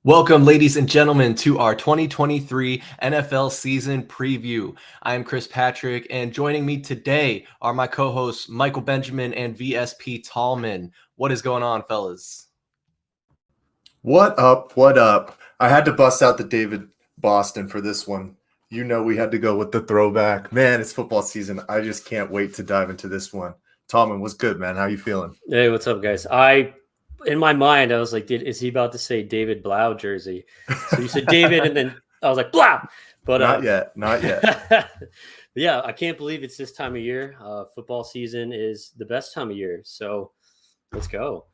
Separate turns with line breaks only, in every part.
Welcome, ladies and gentlemen, to our 2023 NFL season preview. I am Chris Patrick, and joining me today are my co-hosts Michael Benjamin and VSP Tallman. What is going on, fellas?
What up? What up? I had to bust out the David Boston for this one. You know we had to go with the throwback. Man, it's football season. I just can't wait to dive into this one. Tallman, what's good, man? How you feeling?
Hey, what's up, guys? In my mind, I was like, is he about to say David Blau jersey? So you said David, and then I was like, Blau. But
not yet.
Yeah, I can't believe it's this time of year. Football season is the best time of year. So let's go.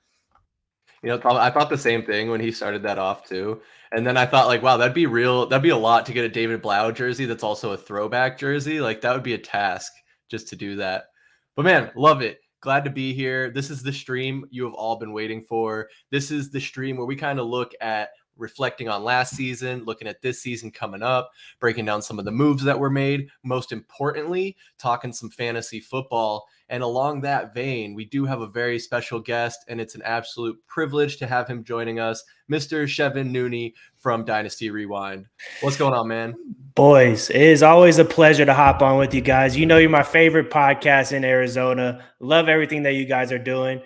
You know, I thought the same thing when he started that off too. And then I thought, like, wow, that'd be a lot to get a David Blau jersey that's also a throwback jersey. Like, that would be a task just to do that. But man, love it. Glad to be here. This is the stream you have all been waiting for. This is the stream where we kind of look at reflecting on last season, looking at this season coming up, breaking down some of the moves that were made, most importantly, talking some fantasy football. And along that vein, we do have a very special guest, and it's an absolute privilege to have him joining us, Mr. Chevin Noone from Dynasty Rewind. What's going on, man?
Boys, it is always a pleasure to hop on with you guys. You know you're my favorite podcast in Arizona. Love everything that you guys are doing.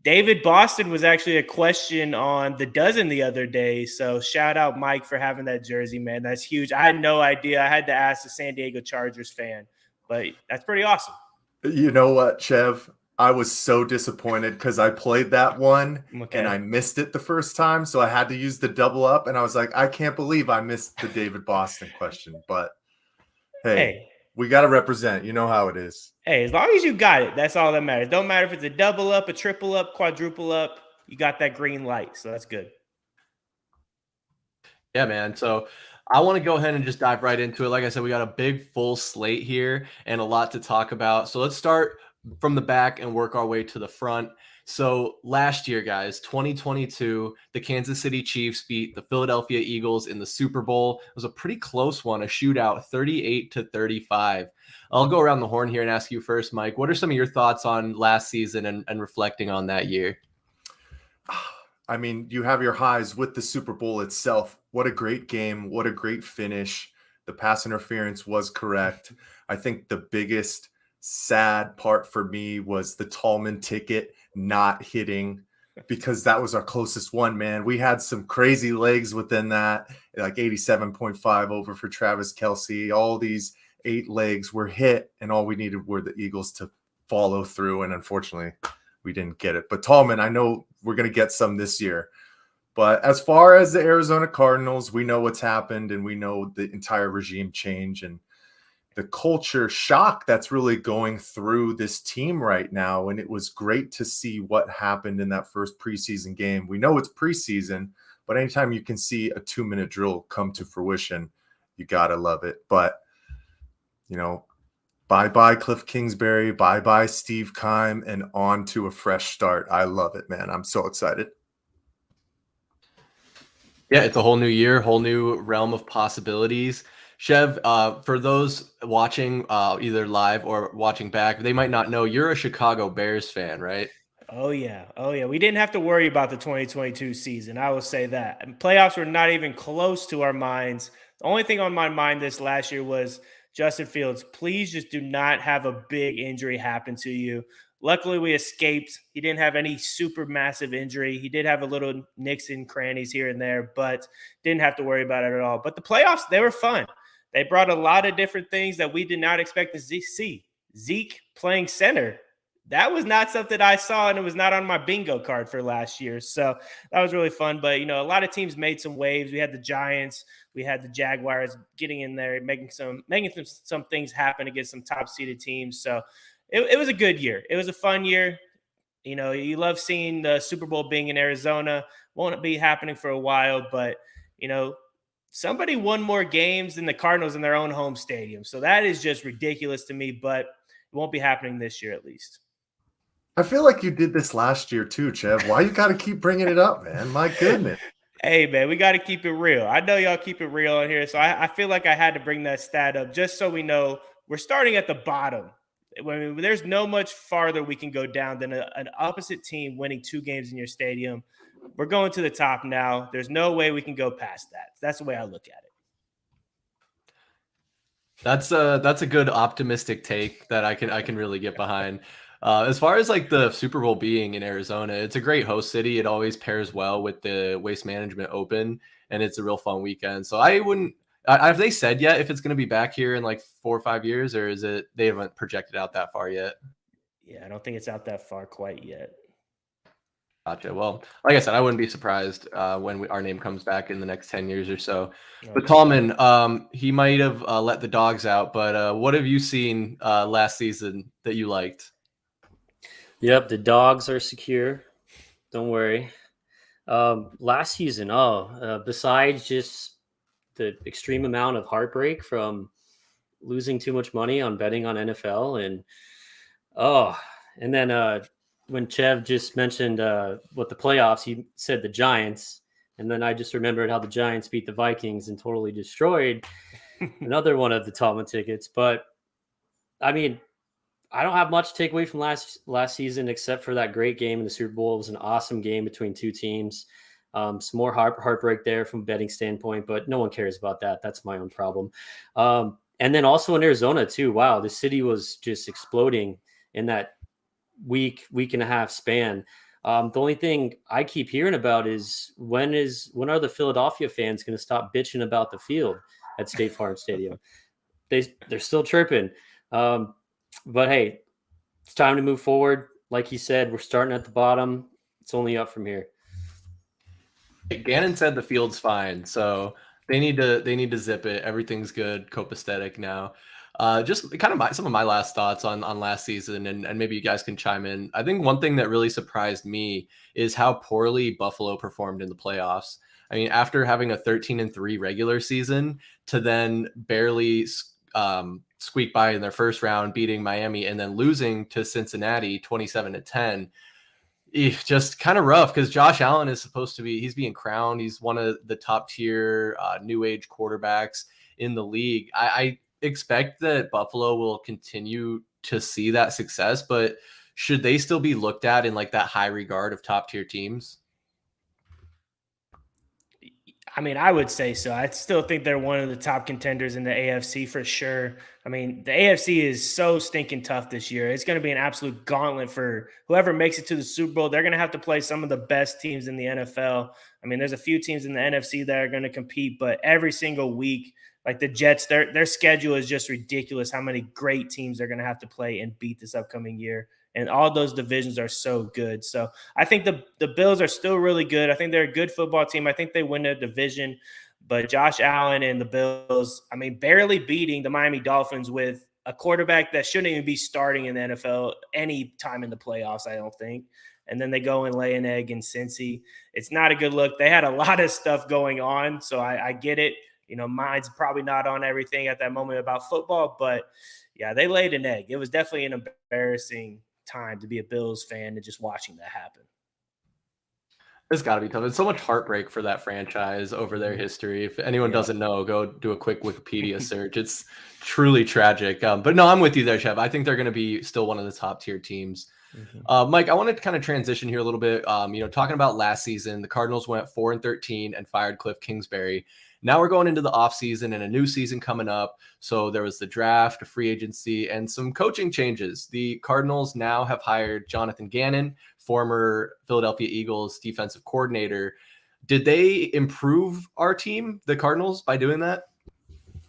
David Boston was actually a question on the dozen the other day. So shout out Mike for having that jersey, man. That's huge. I had no idea. I had to ask a San Diego Chargers fan, but that's pretty awesome.
You know what, Chev? I was so disappointed because I played that one and I missed it the first time. So I had to use the double up. And I was like, I can't believe I missed the David Boston question. But hey. We got to represent. You know how it is.
Hey, as long as you got it, that's all that matters. Don't matter if it's a double up, a triple up, quadruple up. You got that green light, so that's good.
Yeah, man. So I want to go ahead and just dive right into it. Like I said, we got a big full slate here and a lot to talk about. So let's start from the back and work our way to the front. So last year, guys, 2022, the Kansas City Chiefs beat the Philadelphia Eagles in the Super Bowl. It was a pretty close one, a shootout, 38-35. I'll go around the horn here and ask you first, Mike. What are some of your thoughts on last season and reflecting on that year?
I mean, you have your highs with the Super Bowl itself. What a great game. What a great finish. The pass interference was correct. I think the biggest sad part for me was the Tallman ticket not hitting, because that was our closest one, man. We had some crazy legs within that, like 87.5 over for Travis Kelce. All these 8 legs were hit, and all we needed were the Eagles to follow through, and unfortunately we didn't get it. But Tallman, I know we're going to get some this year. But as far as the Arizona Cardinals, we know what's happened, and we know the entire regime change and the culture shock that's really going through this team right now. And it was great to see what happened in that first preseason game. We know it's preseason, but anytime you can see a 2-minute drill come to fruition, you got to love it. But, you know, bye-bye Cliff Kingsbury, bye-bye Steve Keim, and on to a fresh start. I love it, man. I'm so excited.
Yeah, it's a whole new year, whole new realm of possibilities. Chev, for those watching either live or watching back, they might not know you're a Chicago Bears fan, right?
Oh, yeah. We didn't have to worry about the 2022 season. I will say that. And playoffs were not even close to our minds. The only thing on my mind this last year was Justin Fields, please just do not have a big injury happen to you. Luckily, we escaped. He didn't have any super massive injury. He did have a little nicks and crannies here and there, but didn't have to worry about it at all. But the playoffs, they were fun. They brought a lot of different things that we did not expect to see. Zeke playing center. That was not something I saw, and it was not on my bingo card for last year. So that was really fun. But, you know, a lot of teams made some waves. We had the Giants. We had the Jaguars getting in there, making some things happen against some top-seeded teams. So it was a good year. It was a fun year. You know, you love seeing the Super Bowl being in Arizona. Won't be happening for a while, but, you know, somebody won more games than the Cardinals in their own home stadium. So that is just ridiculous to me, but it won't be happening this year at least.
I feel like you did this last year too, Chev. Why you got to keep bringing it up, man? My goodness.
Hey, man, we got to keep it real. I know y'all keep it real on here, so I feel like I had to bring that stat up just so we know we're starting at the bottom. When there's no much farther we can go down than an opposite team winning 2 games in your stadium. we're going to the top now. There's no way we can go past that. That's the way I look at it.
That's a good optimistic take that I can really get behind. As far as like the Super Bowl being in Arizona, it's a great host city. It always pairs well with the Waste Management Open, and it's a real fun weekend. So I wouldn't. Have they said yet if it's going to be back here in like 4 or 5 years, or is it they haven't projected out that far yet?
Yeah, I don't think it's out that far quite yet.
Gotcha. Well, like I said, I wouldn't be surprised when our name comes back in the next 10 years or so. But Tallman, he might have let the dogs out, but what have you seen last season that you liked?
Yep, the dogs are secure. Don't worry. Last season, besides just the extreme amount of heartbreak from losing too much money on betting on NFL, and then when Chev just mentioned what the playoffs, he said the Giants, and then I just remembered how the Giants beat the Vikings and totally destroyed another one of the Tallman tickets. But I mean, I don't have much to take away from last season except for that great game in the Super Bowl. It was an awesome game between two teams. Some more heartbreak there from a betting standpoint, but no one cares about that. That's my own problem. And then also in Arizona too. Wow, the city was just exploding in that week and a half span. The only thing I keep hearing about is when are the Philadelphia fans going to stop bitching about the field at State Farm Stadium? They're still chirping. But hey, it's time to move forward. Like he said, we're starting at the bottom. It's only up from here.
Gannon said the field's fine, so they need to zip it. Everything's good, copacetic now. Just kind of some of my last thoughts on last season, and maybe you guys can chime in. I think one thing that really surprised me is how poorly Buffalo performed in the playoffs. I mean, after having a 13-3 regular season to then barely squeak by in their first round, beating Miami, and then losing to Cincinnati 27-10. Just kind of rough because Josh Allen is supposed to be, he's being crowned. He's one of the top tier new age quarterbacks in the league. I expect that Buffalo will continue to see that success, but should they still be looked at in like that high regard of top tier teams?
I mean, I would say so. I still think they're one of the top contenders in the AFC for sure. I mean, the AFC is so stinking tough this year. It's going to be an absolute gauntlet for whoever makes it to the Super Bowl. They're going to have to play some of the best teams in the NFL. I mean, there's a few teams in the NFC that are going to compete, but every single week, like the Jets, their schedule is just ridiculous how many great teams they're going to have to play and beat this upcoming year. And all those divisions are so good. So I think the Bills are still really good. I think they're a good football team. I think they win their division. But Josh Allen and the Bills, I mean, barely beating the Miami Dolphins with a quarterback that shouldn't even be starting in the NFL any time in the playoffs, I don't think. And then they go and lay an egg in Cincy. It's not a good look. They had a lot of stuff going on, so I get it. You know, mine's probably not on everything at that moment about football, but yeah, they laid an egg. It was definitely an embarrassing time to be a Bills fan and just watching that happen.
It's got to be tough. It's so much heartbreak for that franchise over their history. If anyone doesn't know, go do a quick Wikipedia search. It's truly tragic. But no, I'm with you there, Chev. I think they're going to be still one of the top tier teams. Mike, I wanted to kind of transition here a little bit. Talking about last season, the Cardinals went 4-13 and fired Cliff Kingsbury. Now we're going into the offseason and a new season coming up. So there was the draft, a free agency, and some coaching changes. The Cardinals now have hired Jonathan Gannon, former Philadelphia Eagles defensive coordinator. Did they improve our team, the Cardinals, by doing that?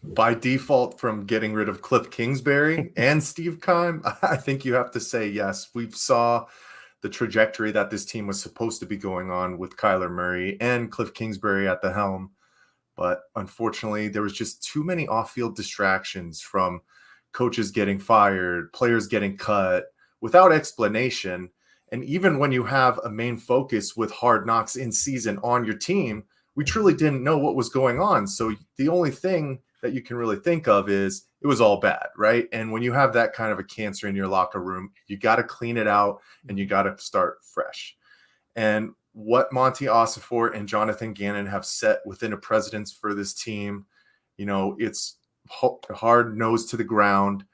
By default, from getting rid of Cliff Kingsbury and Steve Keim, I think you have to say yes. We saw the trajectory that this team was supposed to be going on with Kyler Murray and Cliff Kingsbury at the helm. But unfortunately, there was just too many off-field distractions from coaches getting fired, players getting cut without explanation. And even when you have a main focus with Hard Knocks in season on your team, we truly didn't know what was going on. So the only thing that you can really think of is it was all bad, right? And when you have that kind of a cancer in your locker room, you got to clean it out and you got to start fresh. And what Monty Ossenfort and Jonathan Gannon have set within a precedence for this team, it's hard nose to the ground.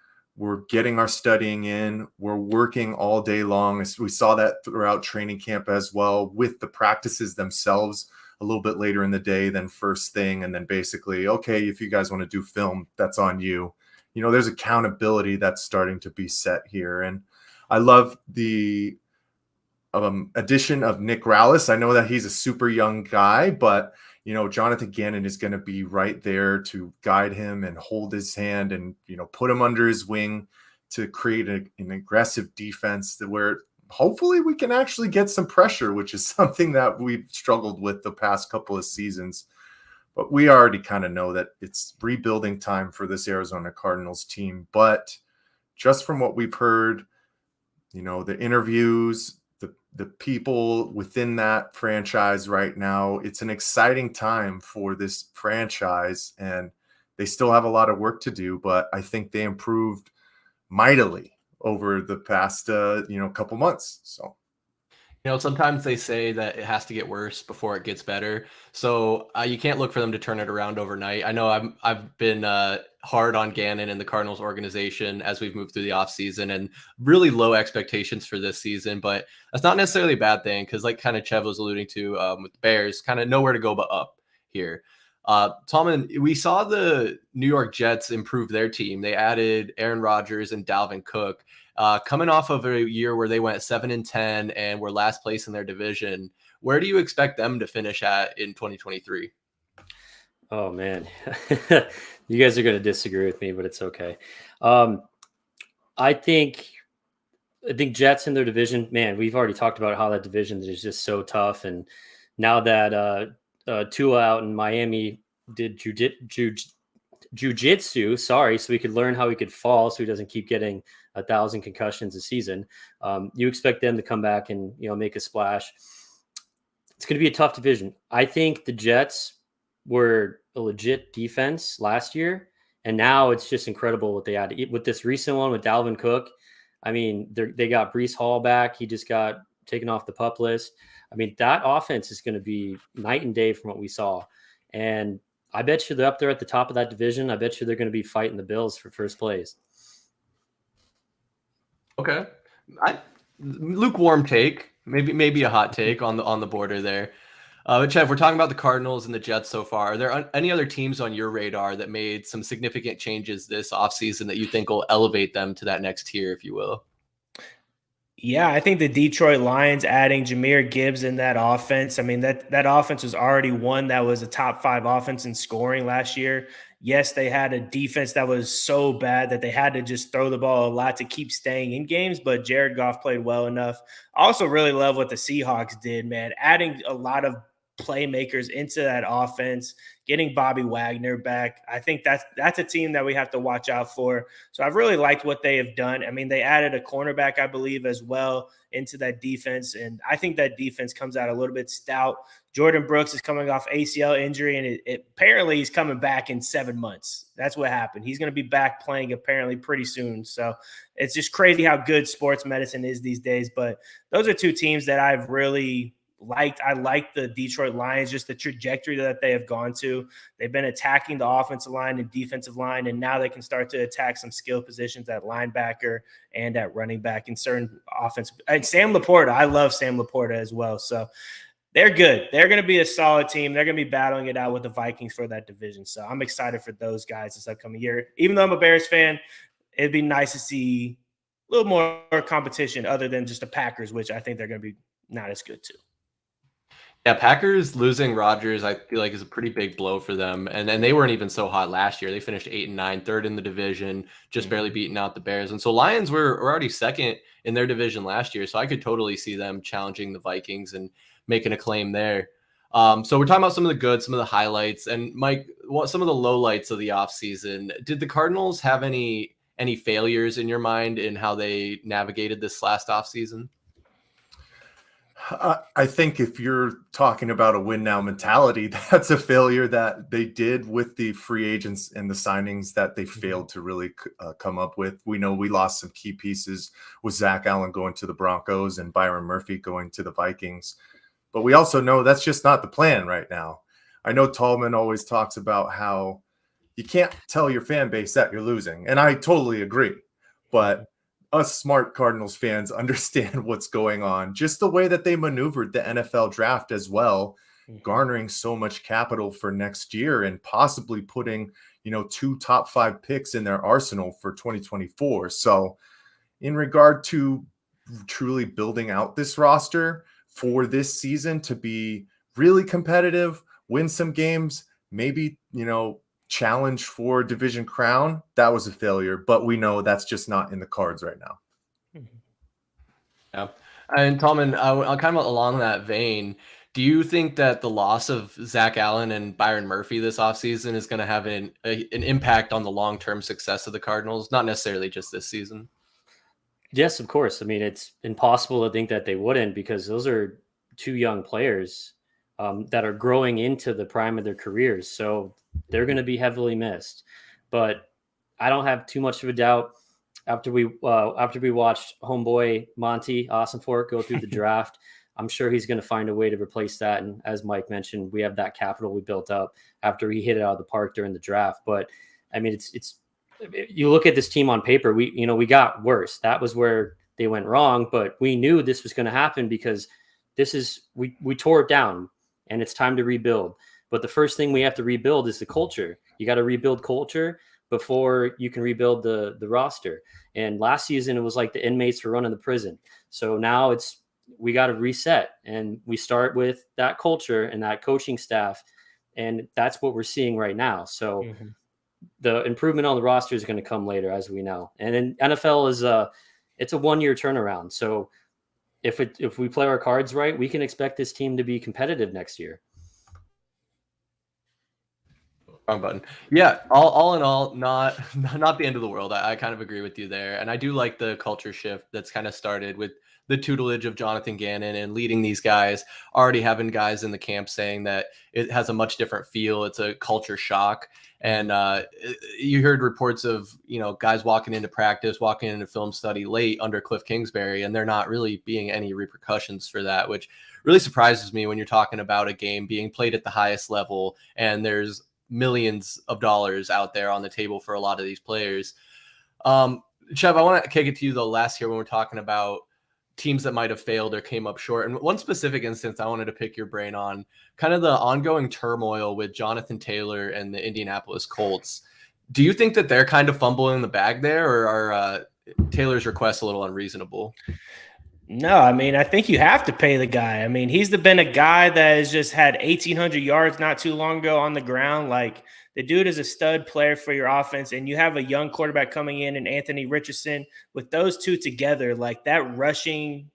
We're getting our studying in. We're working all day long. We saw that throughout training camp as well, with the practices themselves a little bit later in the day than first thing. And then basically, okay, if you guys want to do film, that's on you. You know, there's accountability that's starting to be set here. And I love the addition of Nick Rallis. I know that he's a super young guy, but you know, Jonathan Gannon is going to be right there to guide him and hold his hand and, you know, put him under his wing to create an aggressive defense where hopefully we can actually get some pressure, which is something that we've struggled with the past couple of seasons. But we already kind of know that it's rebuilding time for this Arizona Cardinals team. But just from what we've heard, you know, the interviews, the people within that franchise right now, it's an exciting time for this franchise, and they still have a lot of work to do, but I think they improved mightily over the past, couple months. So,
You know, sometimes they say that it has to get worse before it gets better. So you can't look for them to turn it around overnight. I know I've been hard on Gannon and the Cardinals organization as we've moved through the offseason, and really low expectations for this season. But that's not necessarily a bad thing, because like kind of Chev was alluding to with the Bears, kind of nowhere to go but up here. Tallman, we saw the New York Jets improve their team. They added Aaron Rodgers and Dalvin Cook. Coming off of a year where they went 7-10 and were last place in their division, where do you expect them to finish at in 2023?
Oh man, you guys are going to disagree with me, but it's okay. I think Jets in their division, man, we've already talked about how that division is just so tough. And now that Tua out in Miami did jujitsu, so he could learn how he could fall so he doesn't keep getting 1,000 concussions a season. You expect them to come back and, you know, make a splash. It's going to be a tough division. I think the Jets were a legit defense last year, and now it's just incredible what they added with this recent one with Dalvin Cook. I mean, they got Breece Hall back. He just got taken off the PUP list. I mean, that offense is going to be night and day from what we saw. And I bet you they're up there at the top of that division. I bet you they're going to be fighting the Bills for first place.
Okay. Lukewarm take, maybe a hot take on the border there. But Chev, we're talking about the Cardinals and the Jets so far. Are there any other teams on your radar that made some significant changes this offseason that you think will elevate them to that next tier, if you will?
Yeah, I think the Detroit Lions adding Jahmyr Gibbs in that offense. I mean, that offense was already one that was a top 5 offense in scoring last year. Yes, they had a defense that was so bad that they had to just throw the ball a lot to keep staying in games, but Jared Goff played well enough. I also really love what the Seahawks did, man, adding a lot of playmakers into that offense, getting Bobby Wagner back. I think that's a team that we have to watch out for. So I've really liked what they have done. I mean, they added a cornerback, I believe, as well into that defense. And I think that defense comes out a little bit stout. Jordan Brooks is coming off ACL injury, and apparently he's coming back in 7 months. That's what happened. He's going to be back playing apparently pretty soon. So it's just crazy how good sports medicine is these days. But those are two teams that I've really liked. I like the Detroit Lions, just the trajectory that they have gone to. They've been attacking the offensive line and defensive line, and now they can start to attack some skill positions at linebacker and at running back in certain offense. And Sam Laporta, I love Sam Laporta as well. So they're good. They're going to be a solid team. They're going to be battling it out with the Vikings for that division. So I'm excited for those guys this upcoming year. Even though I'm a Bears fan, it'd be nice to see a little more competition other than just the Packers, which I think they're going to be not as good too.
Yeah, Packers losing Rodgers, I feel like, is a pretty big blow for them. And then they weren't even so hot last year. They finished 8-9, third in the division, just barely beating out the Bears. And so Lions were already second in their division last year. So I could totally see them challenging the Vikings and making a claim there. So we're talking about some of the good, some of the highlights. And Mike, what some of the lowlights of the offseason? Did the Cardinals have any failures in your mind in how they navigated this last offseason?
I think if you're talking about a win now mentality, that's a failure that they did with the free agents and the signings that they failed to really come up with. We know we lost some key pieces with Zach Allen going to the Broncos and Byron Murphy going to the Vikings. But we also know that's just not the plan right now. I know Tallman always talks about how you can't tell your fan base that you're losing. And I totally agree. but us smart Cardinals fans understand what's going on. Just the way that they maneuvered the NFL draft as well, garnering so much capital for next year and possibly putting, 2 top 5 picks in their arsenal for 2024. So in regard to truly building out this roster for this season to be really competitive, win some games, maybe, challenge for division crown, that was a failure, but we know that's just not in the cards right now.
Yeah. And Tallman, kind of along that vein, do you think that the loss of Zach Allen and Byron Murphy this offseason is going to have an impact on the long-term success of the Cardinals? Not necessarily just this season.
Yes, of course. I mean, it's impossible to think that they wouldn't, because those are 2 young players that are growing into the prime of their careers. So they're going to be heavily missed. But I don't have too much of a doubt after we watched homeboy Monty Ossenfort go through the draft. I'm sure he's going to find a way to replace that. And as Mike mentioned, we have that capital we built up after he hit it out of the park during the draft. But I mean, it's you look at this team on paper, we got worse. That was where they went wrong, but we knew this was going to happen because we tore it down and it's time to rebuild. But the first thing we have to rebuild is the culture. You got to rebuild culture before you can rebuild the roster. And last season, it was like the inmates were running the prison. So now we got to reset, and we start with that culture and that coaching staff. And that's what we're seeing right now. So the improvement on the roster is going to come later, as we know. And then NFL it's a 1-year turnaround. So if we play our cards right, we can expect this team to be competitive next year.
Wrong button. Yeah, all in all, not the end of the world. I kind of agree with you there. And I do like the culture shift that's kind of started with the tutelage of Jonathan Gannon and leading these guys, already having guys in the camp saying that it has a much different feel. It's a culture shock. And you heard reports of, guys walking into practice, walking into film study late under Cliff Kingsbury, and there not really being any repercussions for that, which really surprises me when you're talking about a game being played at the highest level and there's millions of dollars out there on the table for a lot of these players. Chev, I want to kick it to you though last year when we're talking about teams that might have failed or came up short. And one specific instance I wanted to pick your brain on, kind of the ongoing turmoil with Jonathan Taylor and the Indianapolis Colts. Do you think that they're kind of fumbling the bag there, or are Taylor's requests a little unreasonable?
No, I mean, I think you have to pay the guy. I mean, he's been a guy that has just had 1,800 yards not too long ago on the ground. Like, the dude is a stud player for your offense, and you have a young quarterback coming in and Anthony Richardson. With those two together, like, that rushing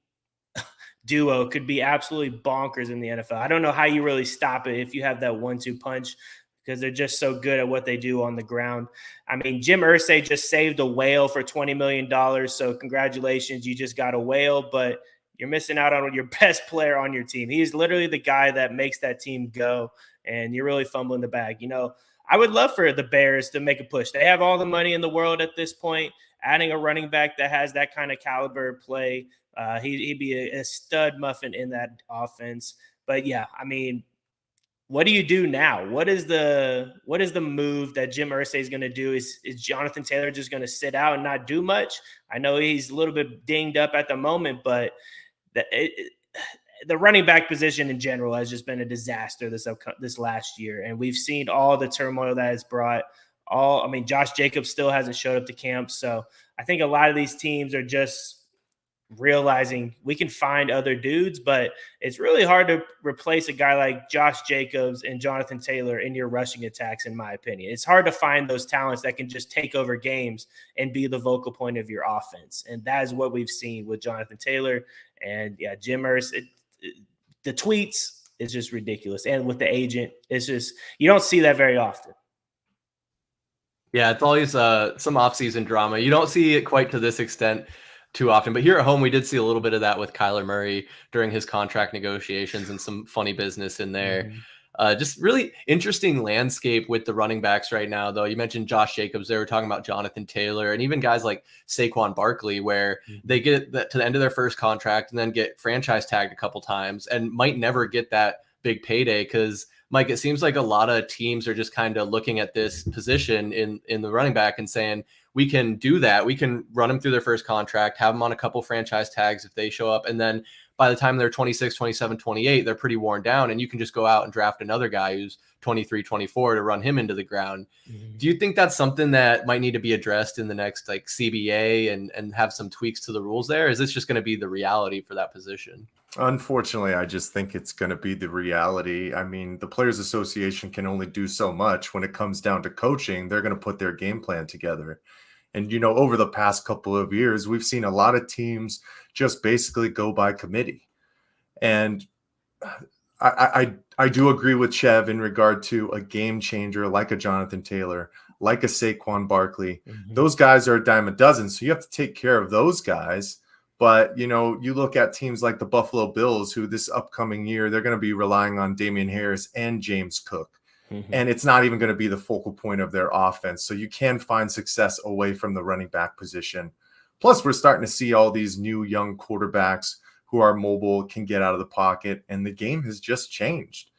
duo could be absolutely bonkers in the NFL. I don't know how you really stop it if you have that 1-2 punch, because they're just so good at what they do on the ground. I mean, Jim Irsay just saved a whale for $20 million. So congratulations, you just got a whale, but you're missing out on your best player on your team. He's literally the guy that makes that team go, and you're really fumbling the bag. I would love for the Bears to make a push. They have all the money in the world at this point. Adding a running back that has that kind of caliber of play, he'd be a stud muffin in that offense. But yeah, I mean, what do you do now? What is the move that Jim Irsay is going to do? Is Jonathan Taylor just going to sit out and not do much? I know he's a little bit dinged up at the moment, but the running back position in general has just been a disaster this last year, and we've seen all the turmoil that it's brought. Josh Jacobs still hasn't showed up to camp, so I think a lot of these teams are just realizing we can find other dudes, but it's really hard to replace a guy like Josh Jacobs and Jonathan Taylor in your rushing attacks, in my opinion. It's hard to find those talents that can just take over games and be the vocal point of your offense, and that is what we've seen with Jonathan Taylor. And yeah, Jim Irsay, the tweets is just ridiculous, and with the agent, it's just, you don't see that very often.
Yeah, it's always some offseason drama. You don't see it quite to this extent too often, but here at home we did see a little bit of that with Kyler Murray during his contract negotiations and some funny business in there. Just really interesting landscape with the running backs right now, though. You mentioned Josh Jacobs. They were talking about Jonathan Taylor and even guys like Saquon Barkley, where they get to the end of their first contract and then get franchise tagged a couple times and might never get that big payday. Because, Mike, it seems like a lot of teams are just kind of looking at this position in the running back and saying, we can do that. We can run them through their first contract, have them on a couple franchise tags if they show up. And then by the time they're 26, 27, 28, they're pretty worn down. And you can just go out and draft another guy who's 23, 24 to run him into the ground. Do you think that's something that might need to be addressed in the next like CBA and have some tweaks to the rules there? Is this just going to be the reality for that position?
Unfortunately, I just think it's going to be the reality. I mean, the Players Association can only do so much when it comes down to coaching. They're going to put their game plan together. And, you know, over the past couple of years, we've seen a lot of teams just basically go by committee. And I do agree with Chev in regard to a game changer like a Jonathan Taylor, like a Saquon Barkley. Those guys are a dime a dozen. So you have to take care of those guys. But, you know, you look at teams like the Buffalo Bills, who this upcoming year, they're going to be relying on Damian Harris and James Cook. And it's not even going to be the focal point of their offense. So you can find success away from the running back position. Plus, we're starting to see all these new young quarterbacks who are mobile, can get out of the pocket, and the game has just changed.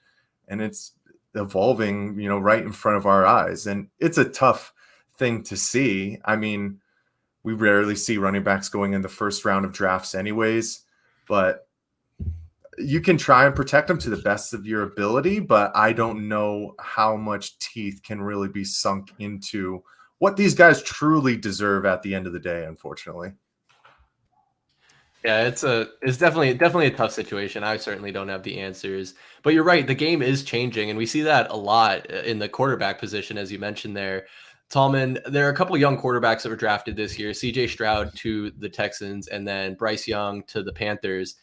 And it's evolving, you know, right in front of our eyes. And it's a tough thing to see. I mean, we rarely see running backs going in the first round of drafts anyways, but you can try and protect them to the best of your ability, but I don't know how much teeth can really be sunk into what these guys truly deserve at the end of the day, unfortunately.
Yeah, it's definitely a tough situation. I certainly don't have the answers, but you're right. The game is changing, and we see that a lot in the quarterback position, as you mentioned there. Tallman, there are a couple of young quarterbacks that were drafted this year, CJ Stroud to the Texans and then Bryce Young to the Panthers.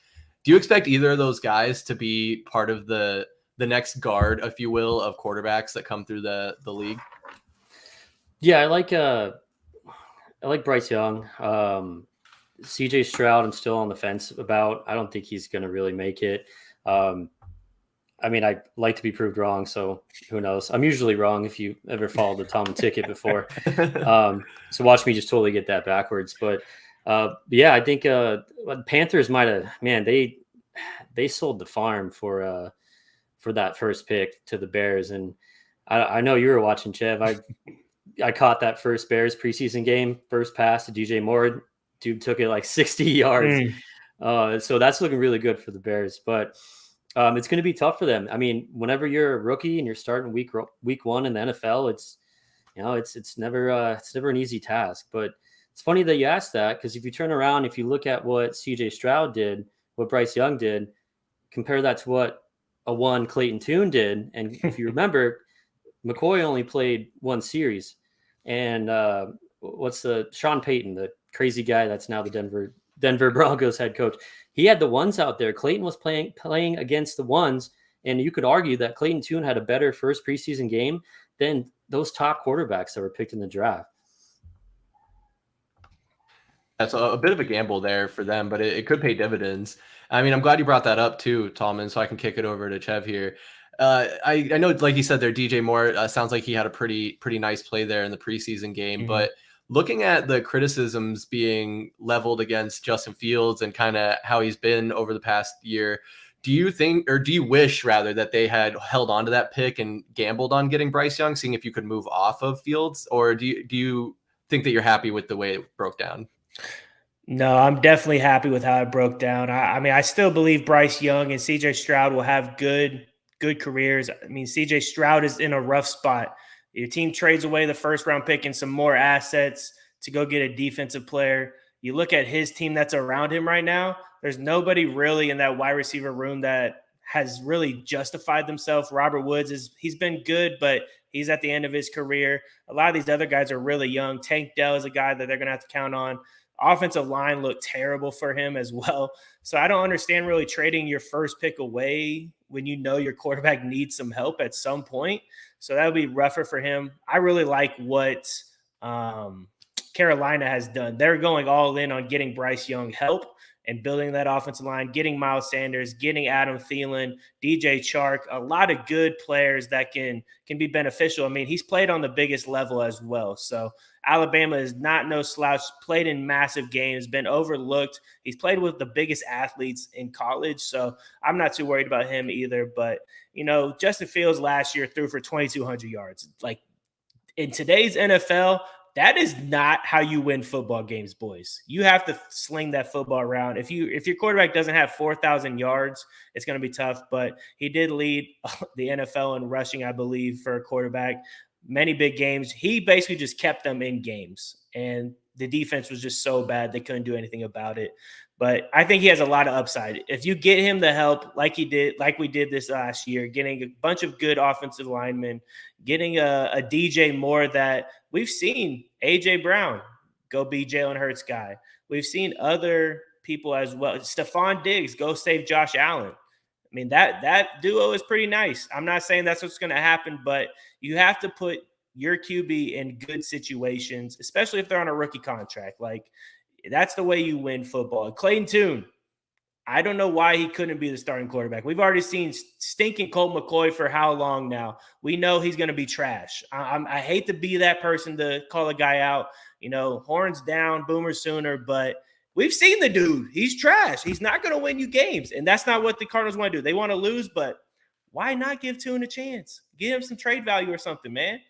Do you expect either of those guys to be part of the next guard, if you will, of quarterbacks that come through the league?
Yeah, I like Bryce Young. CJ Stroud, I'm still on the fence about. I don't think he's going to really make it. I mean, I like to be proved wrong, so who knows? I'm usually wrong if you ever followed the Tallman ticket before. So watch me just totally get that backwards. But yeah, I think Panthers might have. Man, they sold the farm for that first pick to the Bears, and I know you were watching, Chev. I caught that first Bears preseason game, first pass to DJ Moore. Dude took it like 60 yards. So that's looking really good for the Bears. But it's going to be tough for them. I mean, whenever you're a rookie and you're starting week one in the NFL, it's never an easy task. But it's funny that you asked that, because if you turn around, if you look at what CJ Stroud did, what Bryce Young did, compare that to what a Clayton Tune did. And if you remember, McCoy only played one series. And Sean Payton, the crazy guy that's now the Denver Broncos head coach, he had the ones out there. Clayton was playing against the ones, and you could argue that Clayton Tune had a better first preseason game than those top quarterbacks that were picked in the draft.
That's a bit of a gamble there for them, but it could pay dividends. I mean, I'm glad you brought that up too, Tallman, so I can kick it over to Chev here. I know, like you said there, DJ Moore sounds like he had a pretty nice play there in the preseason game, but looking at the criticisms being leveled against Justin Fields and kind of how he's been over the past year, do you think, or do you wish rather, that they had held on to that pick and gambled on getting Bryce Young, seeing if you could move off of Fields, or do you think that you're happy with the way it broke down?
No, I'm definitely happy with how it broke down. I mean, I still believe Bryce Young and CJ Stroud will have good careers. I mean, CJ Stroud is in a rough spot. Your team trades away the first round pick and some more assets to go get a defensive player. You look at his team that's around him right now, there's nobody really in that wide receiver room that has really justified themselves. Robert Woods he's been good, but he's at the end of his career. A lot of these other guys are really young. Tank Dell is a guy that they're going to have to count on. Offensive line looked terrible for him as well. So I don't understand really trading your first pick away when you know your quarterback needs some help at some point. So that would be rougher for him. I really like what Carolina has done. They're going all in on getting Bryce Young help and building that offensive line, getting Miles Sanders, getting Adam Thielen, DJ Chark, a lot of good players that can be beneficial. I mean, he's played on the biggest level as well. So Alabama is not no slouch, played in massive games, been overlooked. He's played with the biggest athletes in college, so I'm not too worried about him either. But, you know, Justin Fields last year threw for 2,200 yards. Like, in today's NFL, that is not how you win football games, boys. You have to sling that football around. If your quarterback doesn't have 4,000 yards, it's going to be tough. But he did lead the NFL in rushing, I believe, for a quarterback. Many big games. He basically just kept them in games, and the defense was just so bad they couldn't do anything about it. But I think he has a lot of upside. If you get him the help like we did this last year, getting a bunch of good offensive linemen, getting a DJ Moore that we've seen AJ Brown go be Jalen Hurts guy. We've seen other people as well. Stephon Diggs go save Josh Allen. I mean, that duo is pretty nice. I'm not saying that's what's going to happen, but you have to put your QB in good situations, especially if they're on a rookie contract. Like, that's the way you win football. Clayton Tune, I don't know why he couldn't be the starting quarterback. We've already seen stinking Colt McCoy for how long now? We know he's going to be trash. I hate to be that person to call a guy out, horns down, boomer sooner, but we've seen the dude. He's trash. He's not going to win you games, and that's not what the Cardinals want to do. They want to lose, but why not give Tune a chance? Give him some trade value or something, man.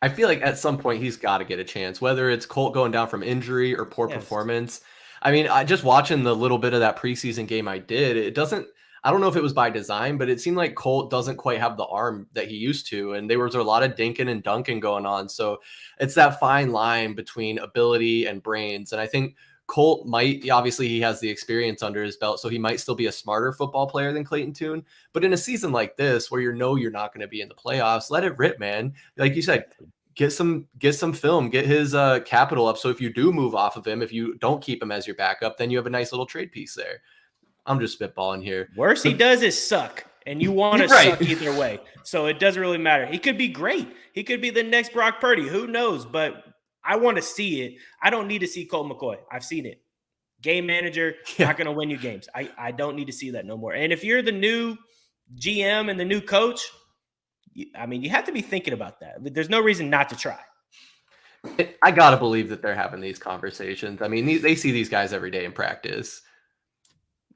I feel like at some point he's got to get a chance, whether it's Colt going down from injury or poor performance. I mean, I just watching the little bit of that preseason game I did, I don't know if it was by design, but it seemed like Colt doesn't quite have the arm that he used to. And there was a lot of dinking and dunking going on. So it's that fine line between ability and brains. And I think Colt obviously he has the experience under his belt, so he might still be a smarter football player than Clayton Tune. But in a season like this, where you're not going to be in the playoffs, let it rip, man. Like you said, get some film, get his capital up. So if you do move off of him, if you don't keep him as your backup, then you have a nice little trade piece there. I'm just spitballing here.
Worst he does is suck, and you want to suck either way. So it doesn't really matter. He could be great. He could be the next Brock Purdy. Who knows? But I want to see it. I don't need to see Colt McCoy. I've seen it. Game manager, not going to win you games. I don't need to see that no more. And if you're the new GM and the new coach, you have to be thinking about that. There's no reason not to try.
I got to believe that they're having these conversations. I mean, they see these guys every day in practice.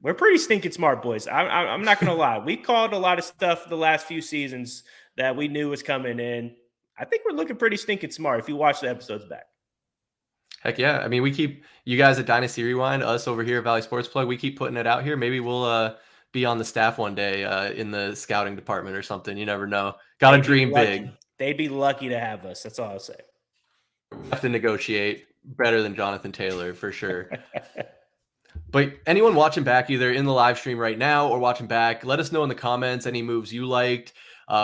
We're pretty stinking smart, boys. I'm not going to lie. We called a lot of stuff the last few seasons that we knew was coming in. I think we're looking pretty stinking smart if you watch the episodes back.
Heck yeah. I mean, we keep you guys at Dynasty Rewind, us over here at Valley Sports Plug, we keep putting it out here. Maybe we'll be on the staff one day in the scouting department or something. You never know. Got to dream big.
They'd be lucky to have us. That's all I'll say.
We have to negotiate better than Jonathan Taylor for sure. But anyone watching back either in the live stream right now or watching back, let us know in the comments any moves you liked,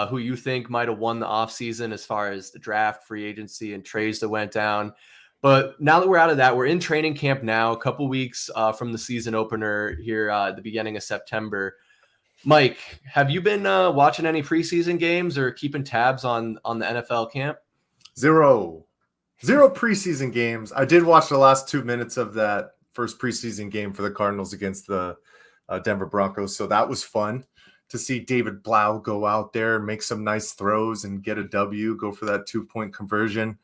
who you think might have won the offseason as far as the draft, free agency, and trades that went down. But now that we're out of that, we're in training camp now, a couple weeks from the season opener here at the beginning of September. Mike, have you been watching any preseason games or keeping tabs on the NFL camp?
Zero preseason games. I did watch the last 2 minutes of that first preseason game for the Cardinals against the Denver Broncos. So that was fun to see David Blau go out there, make some nice throws and get a W, go for that 2-point conversion.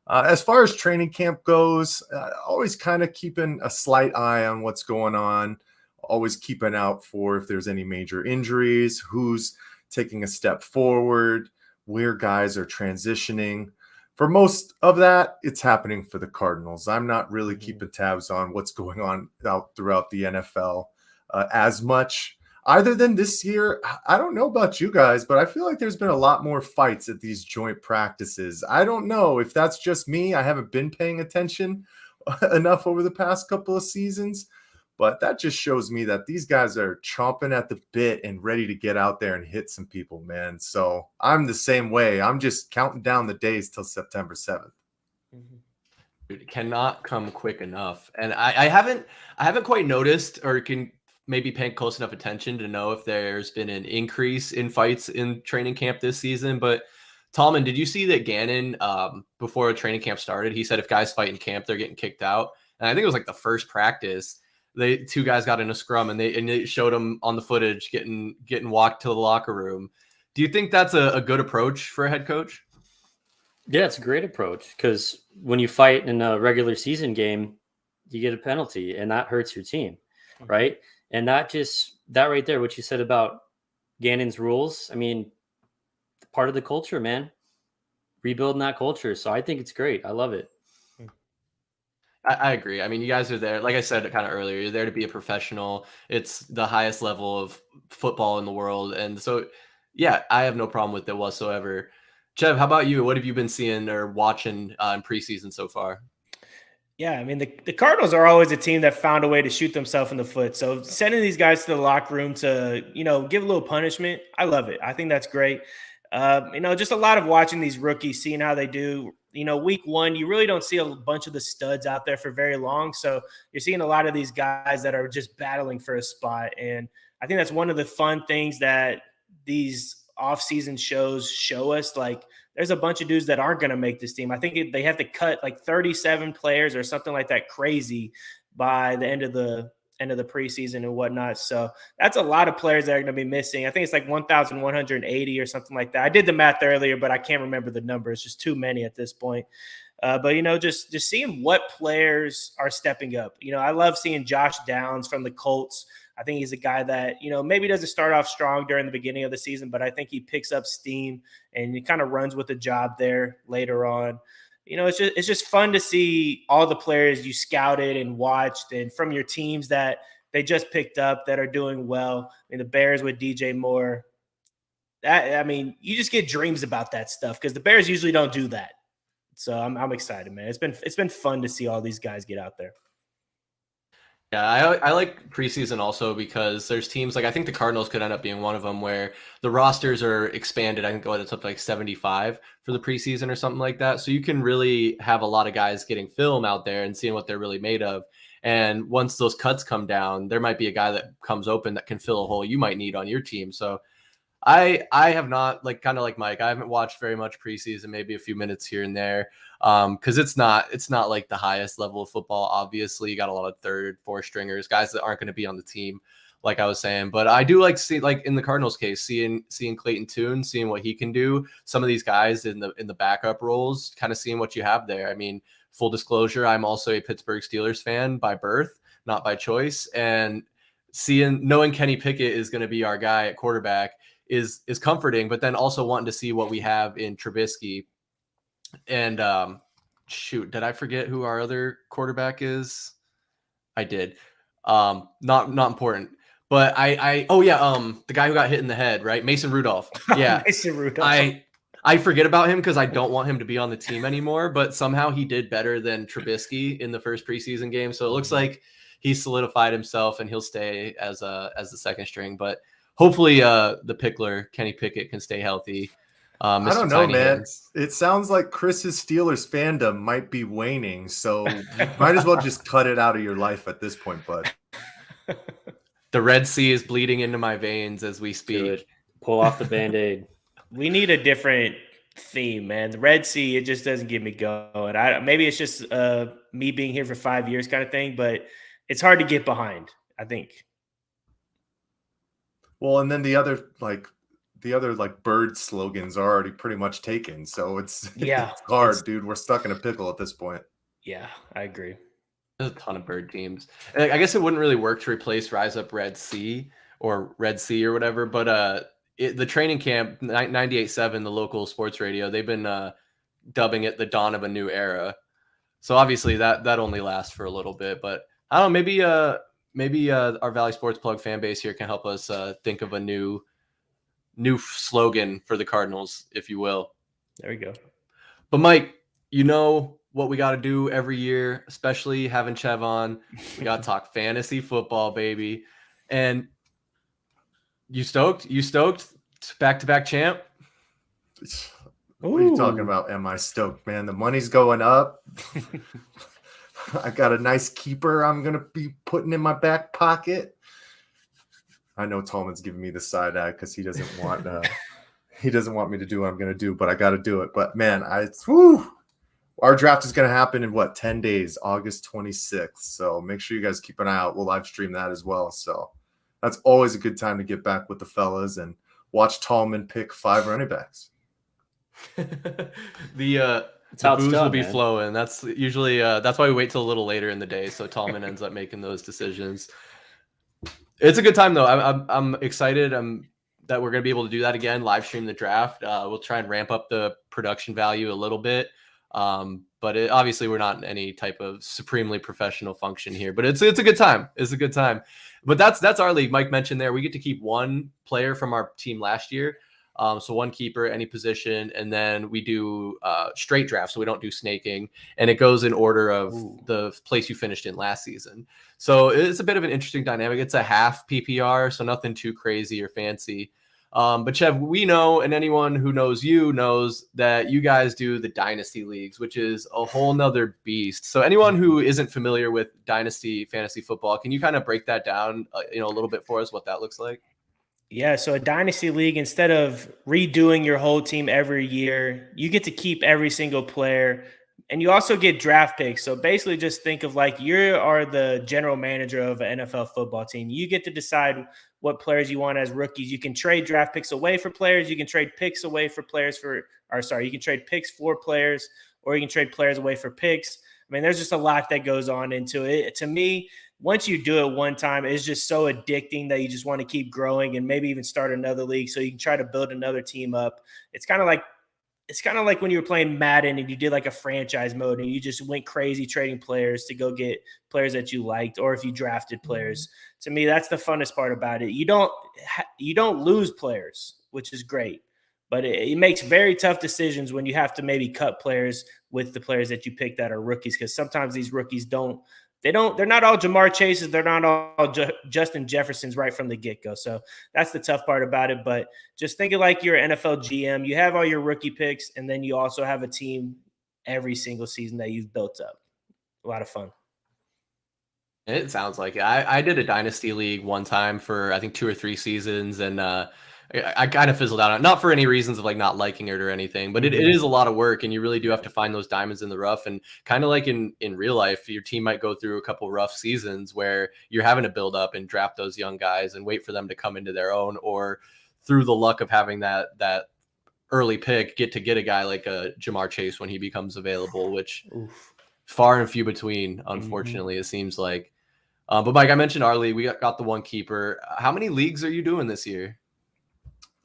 As far as training camp goes, always kind of keeping a slight eye on what's going on, always keeping out for if there's any major injuries, who's taking a step forward, where guys are transitioning. For most of that, it's happening for the Cardinals. I'm not really keeping tabs on what's going on out throughout the NFL as much. Other than this year, I don't know about you guys, but I feel like there's been a lot more fights at these joint practices. I don't know if that's just me. I haven't been paying attention enough over the past couple of seasons, but that just shows me that these guys are chomping at the bit and ready to get out there and hit some people, man. So I'm the same way. I'm just counting down the days till September 7th.
Dude, it cannot come quick enough. And I haven't quite noticed or can maybe paying close enough attention to know if there's been an increase in fights in training camp this season. But Tallman, did you see that Gannon, before training camp started, he said if guys fight in camp, they're getting kicked out? And I think it was like the first practice, two guys got in a scrum and they showed them on the footage getting walked to the locker room. Do you think that's a good approach for a head coach?
Yeah, it's a great approach because when you fight in a regular season game, you get a penalty and that hurts your team, right? And that right there, what you said about Gannon's rules, I mean, part of the culture, man. rebuilding that culture. So I think it's great. I love it.
I agree. I mean, you guys are there. Like I said kind of earlier, you're there to be a professional. It's the highest level of football in the world. And so, yeah, I have no problem with it whatsoever. Chev, how about you? What have you been seeing or watching in preseason so far?
Yeah, I mean, the Cardinals are always a team that found a way to shoot themselves in the foot. So sending these guys to the locker room to, give a little punishment, I love it. I think that's great. Just a lot of watching these rookies, seeing how they do. Week one, you really don't see a bunch of the studs out there for very long. So you're seeing a lot of these guys that are just battling for a spot. And I think that's one of the fun things that these offseason shows show us. Like, there's a bunch of dudes that aren't going to make this team. I think they have to cut like 37 players or something like that crazy by the end of the preseason and whatnot. So that's a lot of players that are going to be missing. I think it's like 1,180 or something like that. I did the math earlier, but I can't remember the number. It's just too many at this point. But just seeing what players are stepping up. I love seeing Josh Downs from the Colts. I think he's a guy that, maybe doesn't start off strong during the beginning of the season, but I think he picks up steam and he kind of runs with the job there later on. It's just fun to see all the players you scouted and watched and from your teams that they just picked up that are doing well. I mean, the Bears with DJ Moore. You just get dreams about that stuff because the Bears usually don't do that. So I'm excited, man. It's been fun to see all these guys get out there.
Yeah, I like preseason also because there's teams like I think the Cardinals could end up being one of them where the rosters are expanded. I think it's up to like 75 for the preseason or something like that. So you can really have a lot of guys getting film out there and seeing what they're really made of. And once those cuts come down, there might be a guy that comes open that can fill a hole you might need on your team. So I have not, like, kind of like Mike, I haven't watched very much preseason, maybe a few minutes here and there. Because it's not like the highest level of football. Obviously, you got a lot of third, fourth stringers, guys that aren't going to be on the team, like I was saying. But I do like see, like in the Cardinals case, seeing Clayton Tune, seeing what he can do. Some of these guys in the backup roles, kind of seeing what you have there. I mean, full disclosure, I'm also a Pittsburgh Steelers fan by birth, not by choice, and knowing Kenny Pickett is going to be our guy at quarterback is comforting, but then also wanting to see what we have in Trubisky. And shoot, did I forget who our other quarterback is? I did. Not important. But the guy who got hit in the head, right? Mason Rudolph. Yeah.
Mason Rudolph.
I forget about him because I don't want him to be on the team anymore, but somehow he did better than Trubisky in the first preseason game. So it looks like he solidified himself and he'll stay as the second string. But hopefully the Pickler, Kenny Pickett, can stay healthy.
I don't know, man. It sounds like Chris's Steelers fandom might be waning, so you might as well just cut it out of your life at this point, bud.
The Red Sea is bleeding into my veins as we speak.
Pull off the Band-Aid.
We need a different theme, man. The Red Sea, it just doesn't get me going. Maybe it's just me being here for 5 years kind of thing, but it's hard to get behind, I think.
Well, and then the other bird slogans are already pretty much taken. So it's hard, dude. We're stuck in a pickle at this point.
Yeah, I agree.
There's a ton of bird teams. And I guess it wouldn't really work to replace Rise Up Red Sea or Red Sea or whatever. But the training camp, 98.7, the local sports radio, they've been dubbing it the dawn of a new era. So obviously that only lasts for a little bit. But I don't know, maybe our Valley Sports Plug fan base here can help us think of a new slogan for the Cardinals, if you will.
There we go.
But Mike, you know what we got to do every year, especially having Chev on. We got to talk fantasy football, baby. And you stoked? Back-to-back champ?
What are you talking about? Am I stoked, man? The money's going up. I got a nice keeper I'm going to be putting in my back pocket. I know Tallman's giving me the side eye because he doesn't want me to do what I'm going to do, but I got to do it. But man, our draft is going to happen in 10 days, August 26th. So make sure you guys keep an eye out. We'll live stream that as well. So that's always a good time to get back with the fellas and watch Tallman pick 5 running backs.
The booze will be flowing. That's usually that's why we wait till a little later in the day. So Tallman ends up making those decisions. It's a good time though. I'm excited. I'm that we're going to be able to do that again, live stream the draft. We'll try and ramp up the production value a little bit. But obviously we're not in any type of supremely professional function here, but it's a good time. It's a good time. But that's our league. Mike mentioned there, we get to keep one player from our team last year. So one keeper, any position, and then we do straight draft, so we don't do snaking, and it goes in order of the place you finished in last season. So it's a bit of an interesting dynamic. It's a half PPR, so nothing too crazy or fancy. But Chev, we know, and anyone who knows you knows that you guys do the Dynasty leagues, which is a whole nother beast. So anyone who isn't familiar with Dynasty fantasy football, can you kind of break that down, a little bit for us, what that looks like?
Yeah, so a dynasty league, instead of redoing your whole team every year, you get to keep every single player, and you also get draft picks. So basically just think of like you are the general manager of an NFL football team. You get to decide what players you want as rookies. You can trade draft picks away for players. You can trade picks away for players you can trade picks for players, or you can trade players away for picks. I mean, there's just a lot that goes on into it. To me, once you do it one time, it's just so addicting that you just want to keep growing and maybe even start another league so you can try to build another team up. It's kind of like when you were playing Madden and you did like a franchise mode and you just went crazy trading players to go get players that you liked, or if you drafted players. To me, that's the funnest part about it. You don't lose players, which is great, but it makes very tough decisions when you have to maybe cut players with the players that you pick that are rookies, because sometimes these rookies they're not all Jamar Chases. They're not all Justin Jeffersons right from the get-go. So that's the tough part about it. But just think of like you're an NFL GM. You have all your rookie picks, and then you also have a team every single season that you've built up. A lot of fun.
It sounds like it. I did a dynasty league one time for I think 2 or 3 seasons, and I kind of fizzled out on it. Not for any reasons of like not liking it or anything, but it is a lot of work, and you really do have to find those diamonds in the rough. And kind of like in real life, your team might go through a couple rough seasons where you're having to build up and draft those young guys and wait for them to come into their own, or through the luck of having that early pick, get a guy like a Jamar Chase when he becomes available, which far and few between, unfortunately, it seems like. But Mike, I mentioned our league. We got the one keeper. How many leagues are you doing this year?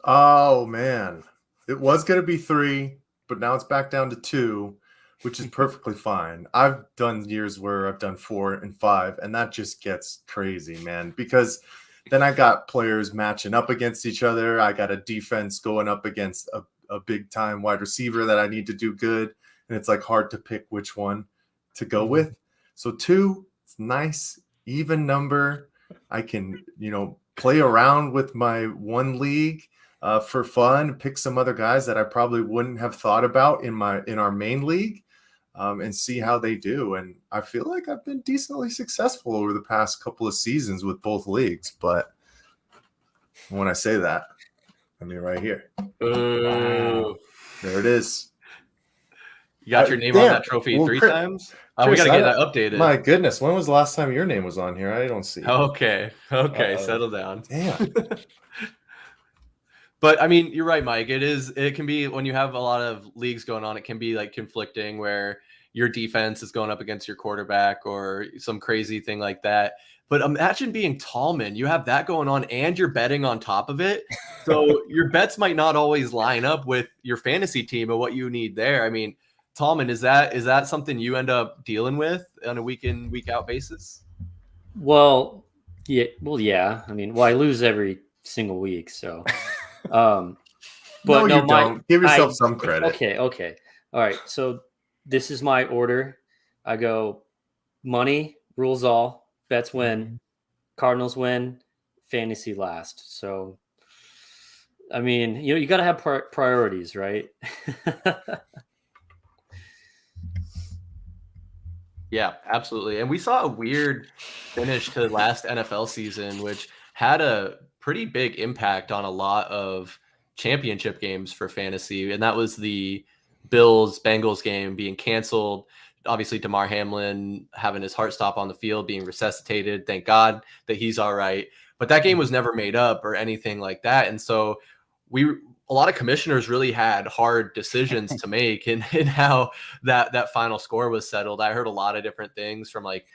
Oh, man. It was going to be 3, but now it's back down to 2, which is perfectly fine. I've done years where I've done 4 and 5, and that just gets crazy, man, because then I got players matching up against each other. I got a defense going up against a big-time wide receiver that I need to do good, and it's like hard to pick which one to go with. So 2, it's nice, even number. I can, play around with my one league for fun, pick some other guys that I probably wouldn't have thought about in our main league, and see how they do. And I feel like I've been decently successful over the past couple of seasons with both leagues. But when I say that, I mean right here.
Wow.
There it is.
You got your name on that trophy 3 times? We got to get that updated.
My goodness. When was the last time your name was on here? I don't see.
Okay. Settle down.
Damn.
But I mean, you're right, Mike. It can be, when you have a lot of leagues going on, it can be like conflicting where your defense is going up against your quarterback or some crazy thing like that. But imagine being Tallman. You have that going on and you're betting on top of it. So your bets might not always line up with your fantasy team and what you need there. I mean, Tallman, is that something you end up dealing with on a week in, week out basis?
Well, yeah. I mean, I lose every single week, so. But
no, you don't. Give yourself some credit.
Okay. All right. So this is my order. I go money rules all, bets win, Cardinals win, fantasy last. So, I mean, you got to have priorities, right?
Yeah, absolutely. And we saw a weird finish to last NFL season, which had a pretty big impact on a lot of championship games for fantasy. And that was the Bills-Bengals game being canceled. Obviously, DeMar Hamlin having his heart stop on the field, being resuscitated. Thank God that he's all right. But that game was never made up or anything like that. And so a lot of commissioners really had hard decisions to make in how that final score was settled. I heard a lot of different things, from like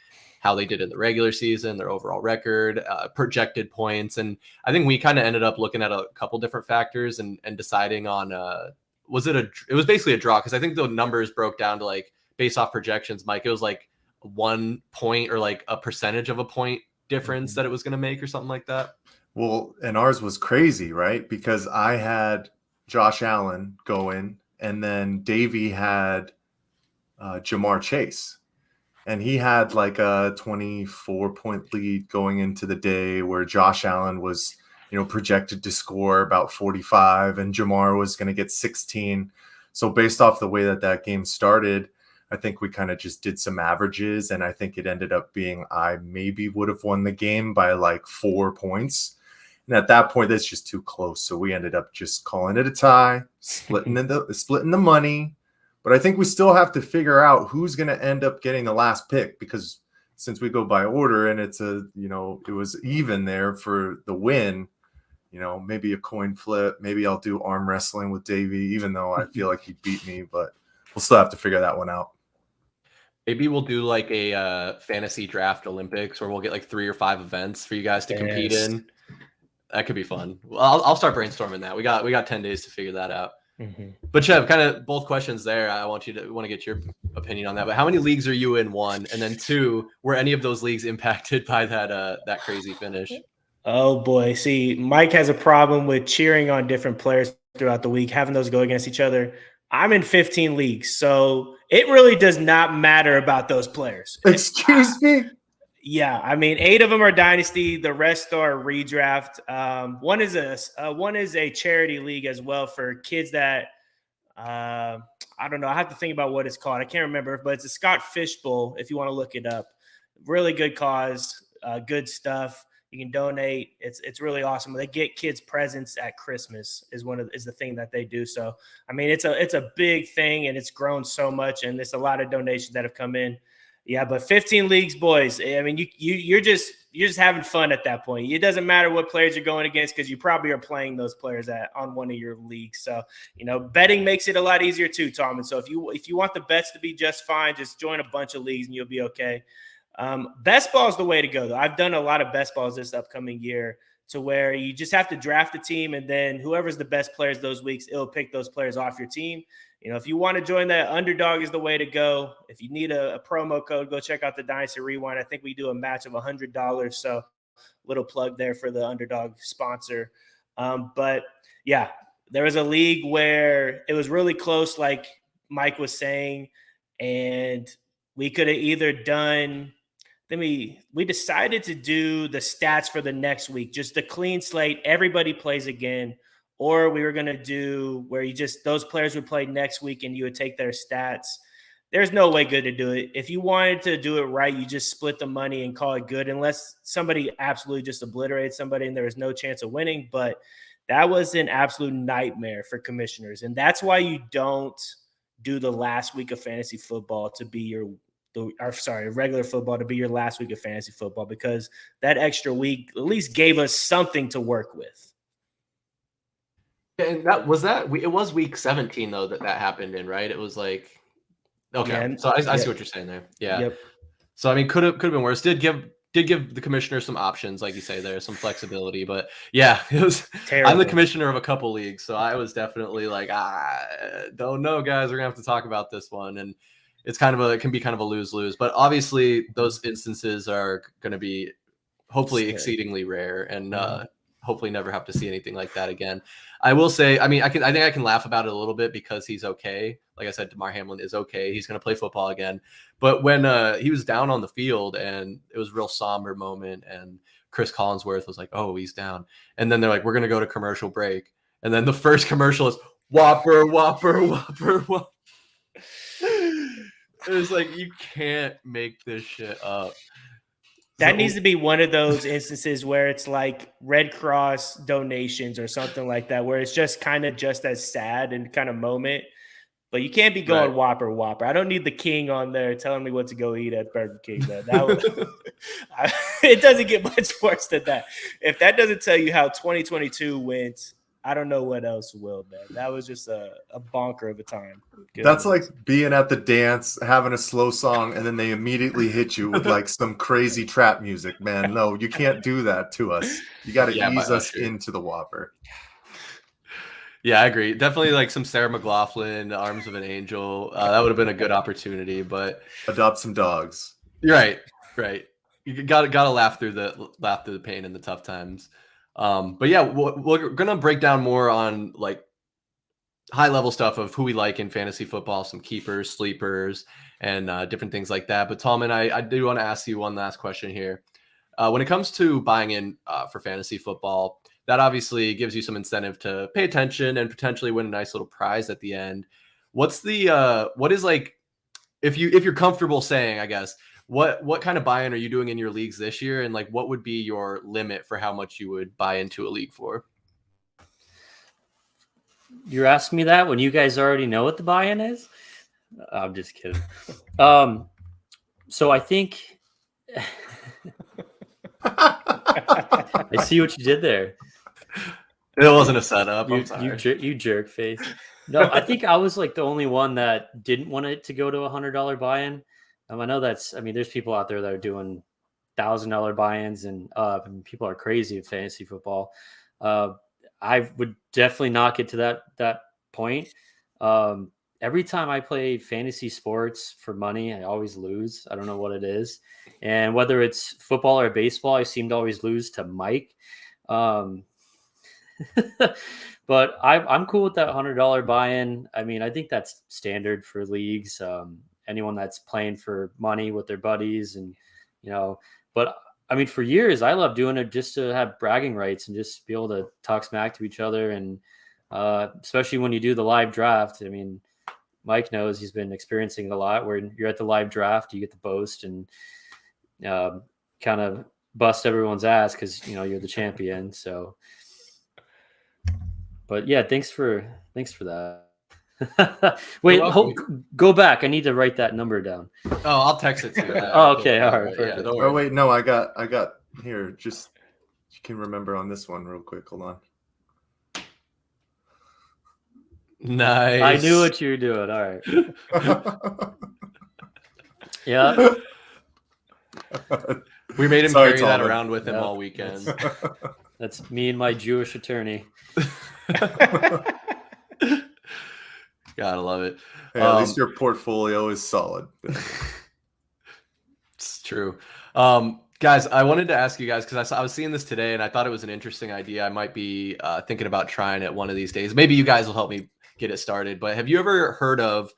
how they did in the regular season, their overall record, projected points. And I think we kind of ended up looking at a couple different factors and deciding on, it was basically a draw. Cause I think the numbers broke down to like based off projections, Mike, it was like 1 point or like a percentage of a point difference that it was going to make or something like that.
Well, and ours was crazy, right? Because I had Josh Allen going, and then Davey had Jamar Chase. And he had like a 24-point lead going into the day where Josh Allen was, projected to score about 45 and Jamar was going to get 16. So based off the way that game started, I think we kind of just did some averages, and I think it ended up being I maybe would have won the game by like 4 points. And at that point, that's just too close. So we ended up just calling it a tie, splitting the money. But I think we still have to figure out who's going to end up getting the last pick, because since we go by order and it's it was even there for the win, maybe a coin flip. Maybe I'll do arm wrestling with Davey, even though I feel like he beat me, but we'll still have to figure that one out.
Maybe we'll do like a fantasy draft Olympics where we'll get like 3 or 5 events for you guys to compete in. That could be fun. Well, I'll start brainstorming that. We got 10 days to figure that out.
Mm-hmm.
But Chev, kind of both questions there. I want to get your opinion on that. But how many leagues are you in? 1, and then 2, were any of those leagues impacted by that crazy finish?
Oh boy. See, Mike has a problem with cheering on different players throughout the week, having those go against each other. I'm in 15 leagues, so it really does not matter about those players.
Excuse me?
Yeah, I mean, 8 of them are Dynasty. The rest are redraft. One is a charity league as well for kids that I don't know. I have to think about what it's called. I can't remember, but it's a Scott Fish Bowl if you want to look it up. Really good cause, good stuff. You can donate. It's really awesome. They get kids presents at Christmas is the thing that they do. So I mean, it's a big thing, and it's grown so much, and there's a lot of donations that have come in. Yeah, but 15 leagues, boys. I mean, you're just having fun at that point. It doesn't matter what players you're going against, because you probably are playing those players on one of your leagues. So betting makes it a lot easier too, Tom. And so if you want the bets to be just fine, just join a bunch of leagues and you'll be okay. Best ball is the way to go, though. I've done a lot of best balls this upcoming year, to where you just have to draft a team, and then whoever's the best players those weeks, it'll pick those players off your team. If you want to join that, Underdog is the way to go. If you need a promo code, go check out the Dynasty Rewind. I think we do a match of $100. So little plug there for the Underdog sponsor. But yeah, there was a league where it was really close, like Mike was saying, and we could have either done – we decided to do the stats for the next week, just a clean slate. Everybody plays again. Or we were going to do where those players would play next week and you would take their stats. There's no way good to do it. If you wanted to do it right, you just split the money and call it good, unless somebody absolutely just obliterates somebody and there was no chance of winning. But that was an absolute nightmare for commissioners. And that's why you don't do the last week of fantasy football to be regular football to be your last week of fantasy football, because that extra week at least gave us something to work with.
And it was week 17 though that happened in, right? It was like, okay. Yeah, so I see what you're saying there. Yeah. Yep. So I mean, could have been worse. Did give the commissioner some options, like you say there, some flexibility. But yeah, it was terrible. I'm the commissioner of a couple leagues, so I was definitely like, don't know, guys. We're gonna have to talk about this one, and it can be kind of a lose-lose. But obviously, those instances are going to be hopefully exceedingly rare, and hopefully never have to see anything like that again. I will say, I mean, I think I can laugh about it a little bit because he's okay. Like I said, Damar Hamlin is okay. He's going to play football again. But when he was down on the field and it was a real somber moment, and Chris Collinsworth was like, oh, he's down. And then they're like, we're going to go to commercial break. And then the first commercial is Whopper, Whopper, Whopper, Whopper. It was like, you can't make this shit up.
That needs to be one of those instances where it's like Red Cross donations or something like that, where it's just kind of just as sad and kind of moment. But you can't be going Whopper, Whopper. I don't need the king on there telling me what to go eat at Burger King. It doesn't get much worse than that. If that doesn't tell you how 2022 went, I don't know what else will, man. That was just a bonker of a time.
That's like being at the dance, having a slow song, and then they immediately hit you with like some crazy trap music, man. No, you can't do that to us. You got to ease us into the Whopper.
Yeah, I agree. Definitely like some Sarah McLachlan, Arms of an Angel. That would have been a good opportunity, but
adopt some dogs.
Right. You gotta laugh through the pain and the tough times. But yeah, we're gonna break down more on like high level stuff of who we like in fantasy football, some keepers, sleepers, and different things like that. But Tallman, I do want to ask you one last question here. When it comes to buying in for fantasy football, that obviously gives you some incentive to pay attention and potentially win a nice little prize at the end. What is like, if you're comfortable saying, I guess, what kind of buy-in are you doing in your leagues this year? And like, what would be your limit for how much you would buy into a league for?
You're asking me that when you guys already know what the buy-in is? I'm just kidding. So I think I see what you did there.
It wasn't a setup. I'm sorry.
You jerk face. No, I think I was like the only one that didn't want it to go to $100 buy-in. I know there's people out there that are doing $1,000 buy-ins and people are crazy at fantasy football. I would definitely not get to that point. Every time I play fantasy sports for money, I always lose. I don't know what it is. And whether it's football or baseball, I seem to always lose to Mike. But I'm cool with that $100 buy-in. I mean, I think that's standard for leagues. Anyone that's playing for money with their buddies and, but I mean, for years, I love doing it just to have bragging rights and just be able to talk smack to each other. And especially when you do the live draft, I mean, Mike knows, he's been experiencing it a lot where you're at the live draft, you get to boast and kind of bust everyone's ass because, you're the champion. So, but yeah, thanks for that. Wait, go back. I need to write that number down.
Oh, I'll text it to you.
Oh, okay, all right.
Yeah,
oh wait, no, I got here. Just you can remember on this one real quick. Hold on.
Nice.
I knew what you were doing. All right. Yeah.
We made him carry that around with him all weekend.
That's me and my Jewish attorney.
Gotta love it.
Hey, at least your portfolio is solid.
It's true. Guys, I wanted to ask you guys, because I was seeing this today and I thought it was an interesting idea. I might be thinking about trying it one of these days. Maybe you guys will help me get it started. But have you ever heard of,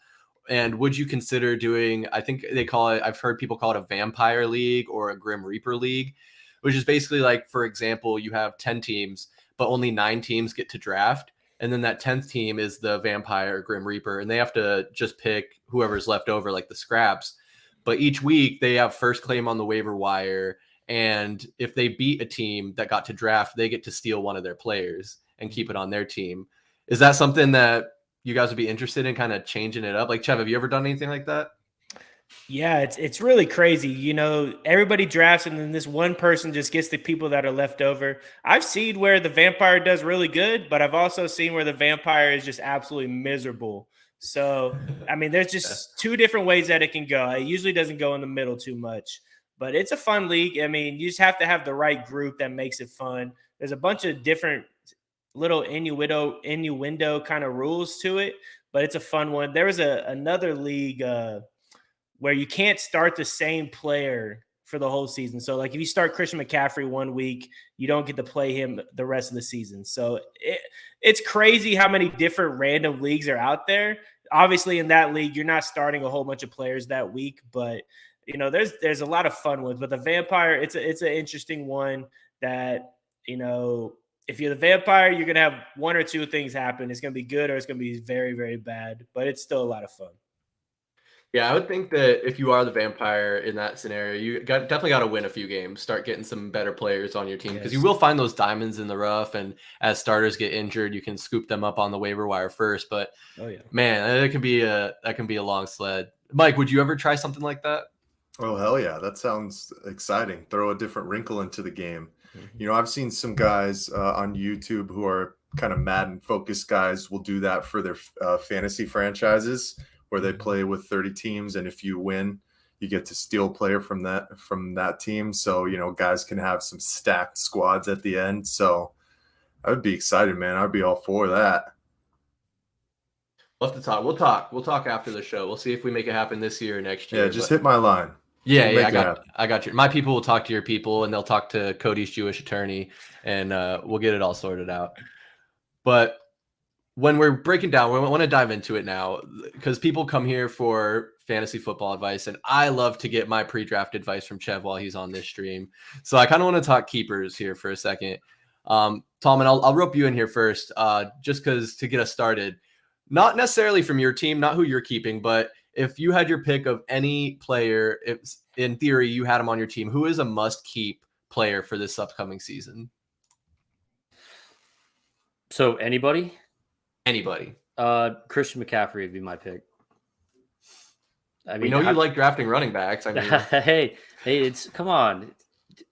and would you consider doing, I think they call it, I've heard people call it a vampire league or a Grim Reaper league, which is basically like, for example, you have 10 teams, but only 9 teams get to draft. And then that 10th team is the Vampire or Grim Reaper, and they have to just pick whoever's left over, like the scraps. But each week they have first claim on the waiver wire, and if they beat a team that got to draft, they get to steal one of their players and keep it on their team. Is that something that you guys would be interested in, kind of changing it up? Like, Chev, have you ever done anything like that?
Yeah, it's really crazy. Everybody drafts and then this one person just gets the people that are left over. I've seen where the vampire does really good, but I've also seen where the vampire is just absolutely miserable. So, I mean, there's just 2 different ways that it can go. It usually doesn't go in the middle too much, but it's a fun league. I mean, you just have to have the right group that makes it fun. There's a bunch of different little innuendo kind of rules to it, but it's a fun one. There was another league where you can't start the same player for the whole season. So like if you start Christian McCaffrey one week, you don't get to play him the rest of the season. So it's crazy how many different random leagues are out there. Obviously in that league, you're not starting a whole bunch of players that week, but there's a lot of fun ones. But the vampire, it's an interesting one that, if you're the vampire, you're going to have 1 or 2 things happen. It's going to be good or it's going to be very, very bad, but it's still a lot of fun.
Yeah, I would think that if you are the vampire in that scenario, you definitely got to win a few games, start getting some better players on your team, because you will find those diamonds in the rough, and as starters get injured, you can scoop them up on the waiver wire first. But man, that can be a long sled. Mike, would you ever try something like that?
Oh, hell yeah. That sounds exciting. Throw a different wrinkle into the game. Mm-hmm. I've seen some guys on YouTube who are kind of Madden focused guys will do that for their fantasy franchises where they play with 30 teams, and if you win, you get to steal a player from that team. So, guys can have some stacked squads at the end. So I would be excited, man. I'd be all for that.
We'll have to talk. We'll talk after the show. We'll see if we make it happen this year or next year.
Yeah, just hit my line.
Yeah, I got you. My people will talk to your people, and they'll talk to Cody's Jewish attorney, and we'll get it all sorted out. But when we're breaking down, we want to dive into it now because people come here for fantasy football advice, and I love to get my pre-draft advice from Chev while he's on this stream. So I kind of want to talk keepers here for a second. Tallman, I'll rope you in here first, just because to get us started. Not necessarily from your team, not who you're keeping, but if you had your pick of any player, if in theory you had him on your team, who is a must-keep player for this upcoming season?
So anybody?
Anybody.
Christian McCaffrey would be my pick. I mean,
we know you like drafting running backs. I mean,
hey, come on.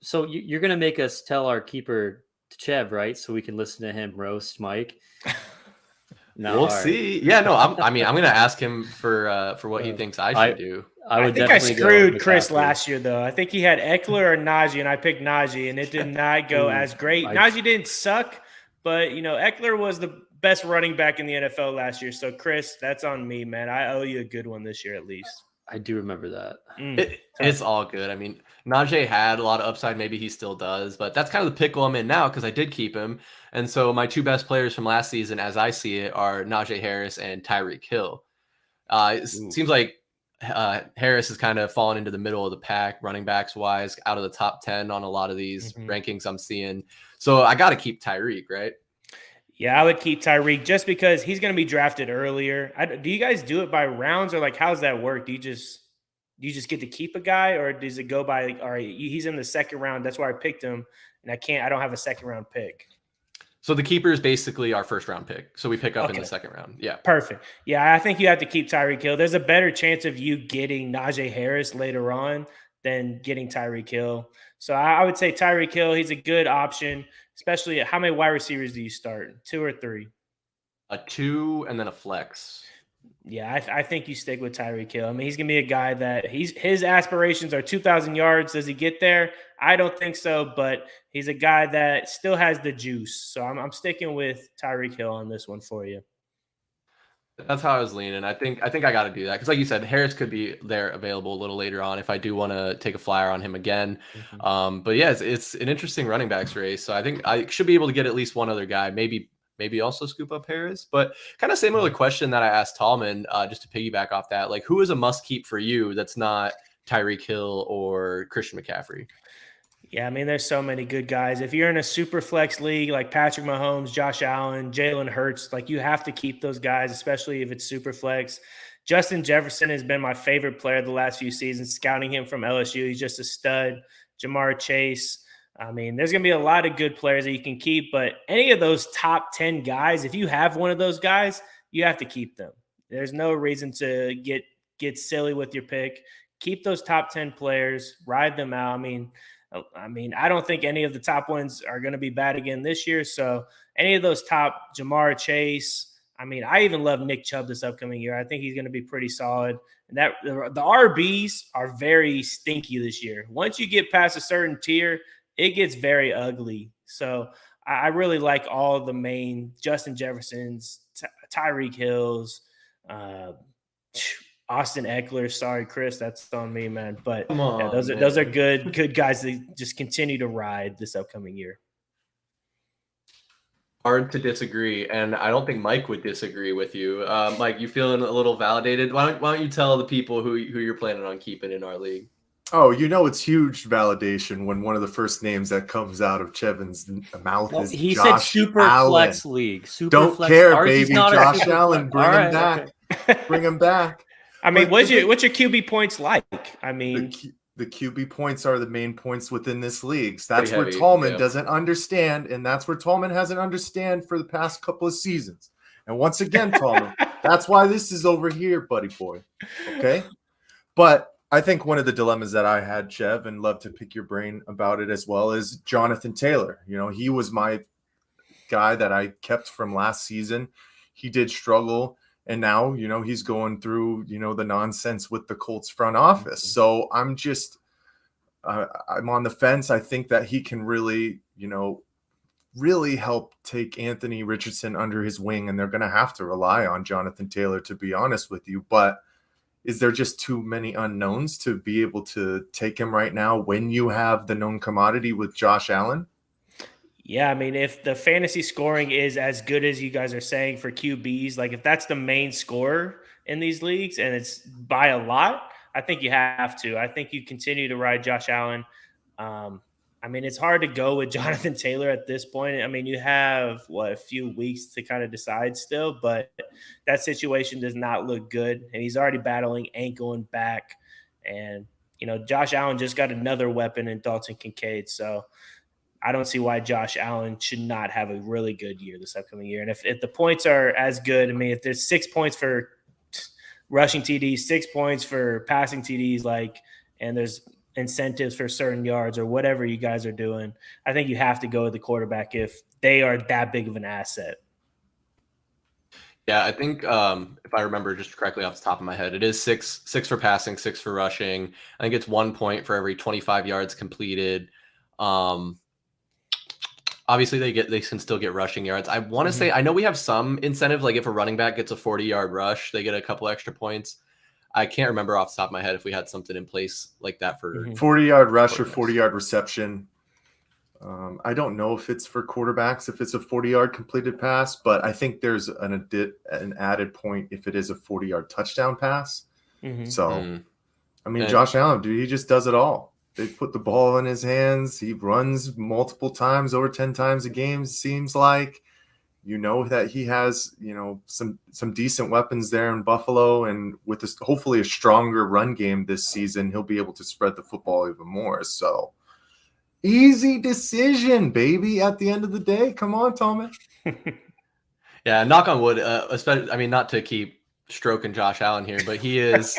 So you're gonna make us tell our keeper to Chev, right? So we can listen to him roast Mike.
No, we'll see. Yeah, no, I'm going to ask him for what he thinks I should do.
I think I screwed Chris last year, though. I think he had Eckler or Najee, and I picked Najee, and it did not go as great. Najee didn't suck, but, Eckler was the best running back in the NFL last year. So, Chris, that's on me, man. I owe you a good one this year at least.
I do remember that.
It's all good. I mean, Najee had a lot of upside. Maybe he still does, but that's kind of the pickle I'm in now because I did keep him. And so my two best players from last season, as I see it, are Najee Harris and Tyreek Hill. It seems like Harris has kind of fallen into the middle of the pack, running backs wise, out of the top 10 on a lot of these rankings I'm seeing. So I got to keep Tyreek, right?
Yeah, I would keep Tyreek just because he's going to be drafted earlier. Do you guys do it by rounds or how does that work? Do you just get to keep a guy, or does it go by all right, he's in the second round, that's why I picked him, and I don't have a second round pick?
So the keeper is basically our first round pick. So we pick up in the second round. Yeah.
Perfect. Yeah, I think you have to keep Tyreek Hill. There's a better chance of you getting Najee Harris later on than getting Tyreek Hill. So I would say Tyreek Hill, he's a good option, especially how many wide receivers do you start? 2 or 3?
A 2 and then a flex.
Yeah, I think you stick with Tyreek Hill. I mean, he's going to be a guy that his aspirations are 2,000 yards. Does he get there? I don't think so, but he's a guy that still has the juice. So I'm sticking with Tyreek Hill on this one for you.
That's how I was leaning. I think I got to do that because, like you said, Harris could be there available a little later on if I do want to take a flyer on him again. But yeah, it's an interesting running backs race. So I think I should be able to get at least one other guy, maybe also scoop up Harris. But kind of similar question that I asked Tallman, just to piggyback off that, like who is a must keep for you that's not Tyreek Hill or Christian McCaffrey?
Yeah, I mean, there's so many good guys. If you're in a super flex league like Patrick Mahomes, Josh Allen, Jalen Hurts, you have to keep those guys, especially if it's super flex. Justin Jefferson has been my favorite player the last few seasons, scouting him from LSU. He's just a stud. Jamar Chase. I mean, there's going to be a lot of good players that you can keep, but any of those top 10 guys, if you have one of those guys, you have to keep them. There's no reason to get silly with your pick. Keep those top 10 players, ride them out. I mean, I don't think any of the top ones are going to be bad again this year. So any of those top, Jamar Chase, I even love Nick Chubb this upcoming year. I think he's going to be pretty solid. And that the RBs are very stinky this year. Once you get past a certain tier, it gets very ugly. So I really like all the main Justin Jeffersons, Tyreek Hills, Austin Eckler. Sorry, Chris, that's on me, man. But those are good guys to just continue to ride this upcoming year.
Hard to disagree, and I don't think Mike would disagree with you. Mike, you feeling a little validated? Why don't you tell the people who you're planning on keeping in our league?
Oh, it's huge validation when one of the first names that comes out of Chevin's mouth is
he
Josh
said super
Allen.
Flex league.
Don't care, baby. Josh Allen, bring him back.
Okay.
Bring him back.
What's your QB points like?
The QB points are the main points within this league. So that's where Tallman doesn't understand, and that's where Tallman hasn't understand for the past couple of seasons. And once again, Tallman, that's why this is over here, buddy boy. Okay? But I think one of the dilemmas that I had, Chev, and love to pick your brain about it as well, is Jonathan Taylor. He was my guy that I kept from last season. He did struggle, and now, he's going through, the nonsense with the Colts front office. So I'm on the fence. I think that he can really, really help take Anthony Richardson under his wing, and they're going to have to rely on Jonathan Taylor, to be honest with you. But is there just too many unknowns to be able to take him right now when you have the known commodity with Josh Allen?
Yeah, I mean, if the fantasy scoring is as good as you guys are saying for QBs, like if that's the main scorer in these leagues and it's by a lot, I think you have to. I think you continue to ride Josh Allen. I mean, it's hard to go with Jonathan Taylor at this point. I mean, you have, a few weeks to kind of decide still, but that situation does not look good. And he's already battling ankle and back. And, Josh Allen just got another weapon in Dalton Kincaid. So I don't see why Josh Allen should not have a really good year this upcoming year. And if the points are as good, I mean, if there's 6 points for rushing TDs, 6 points for passing TDs, and there's incentives for certain yards or whatever you guys are doing, I think you have to go with the quarterback if they are that big of an asset.
Yeah, I think if I remember just correctly off the top of my head, it is six for passing, 6 for rushing. I think it's 1 point for every 25 yards completed. Obviously, they can still get rushing yards. I want to say, I know we have some incentive, like if a running back gets a 40-yard rush, they get a couple extra points. I can't remember off the top of my head if we had something in place like that for
40-yard rush or 40-yard reception. I don't know if it's for quarterbacks, if it's a 40-yard completed pass, but I think there's an added point if it is a 40-yard touchdown pass. So, I mean, Josh Allen, dude, he just does it all. They put the ball in his hands. He runs multiple times, over 10 times a game, seems like. That he has, some decent weapons there in Buffalo, and with this, hopefully a stronger run game this season, he'll be able to spread the football even more. So easy decision, baby. At the end of the day, come on, Tallman.
Yeah, knock on wood. Especially, I mean, not to keep stroking Josh Allen here, but he is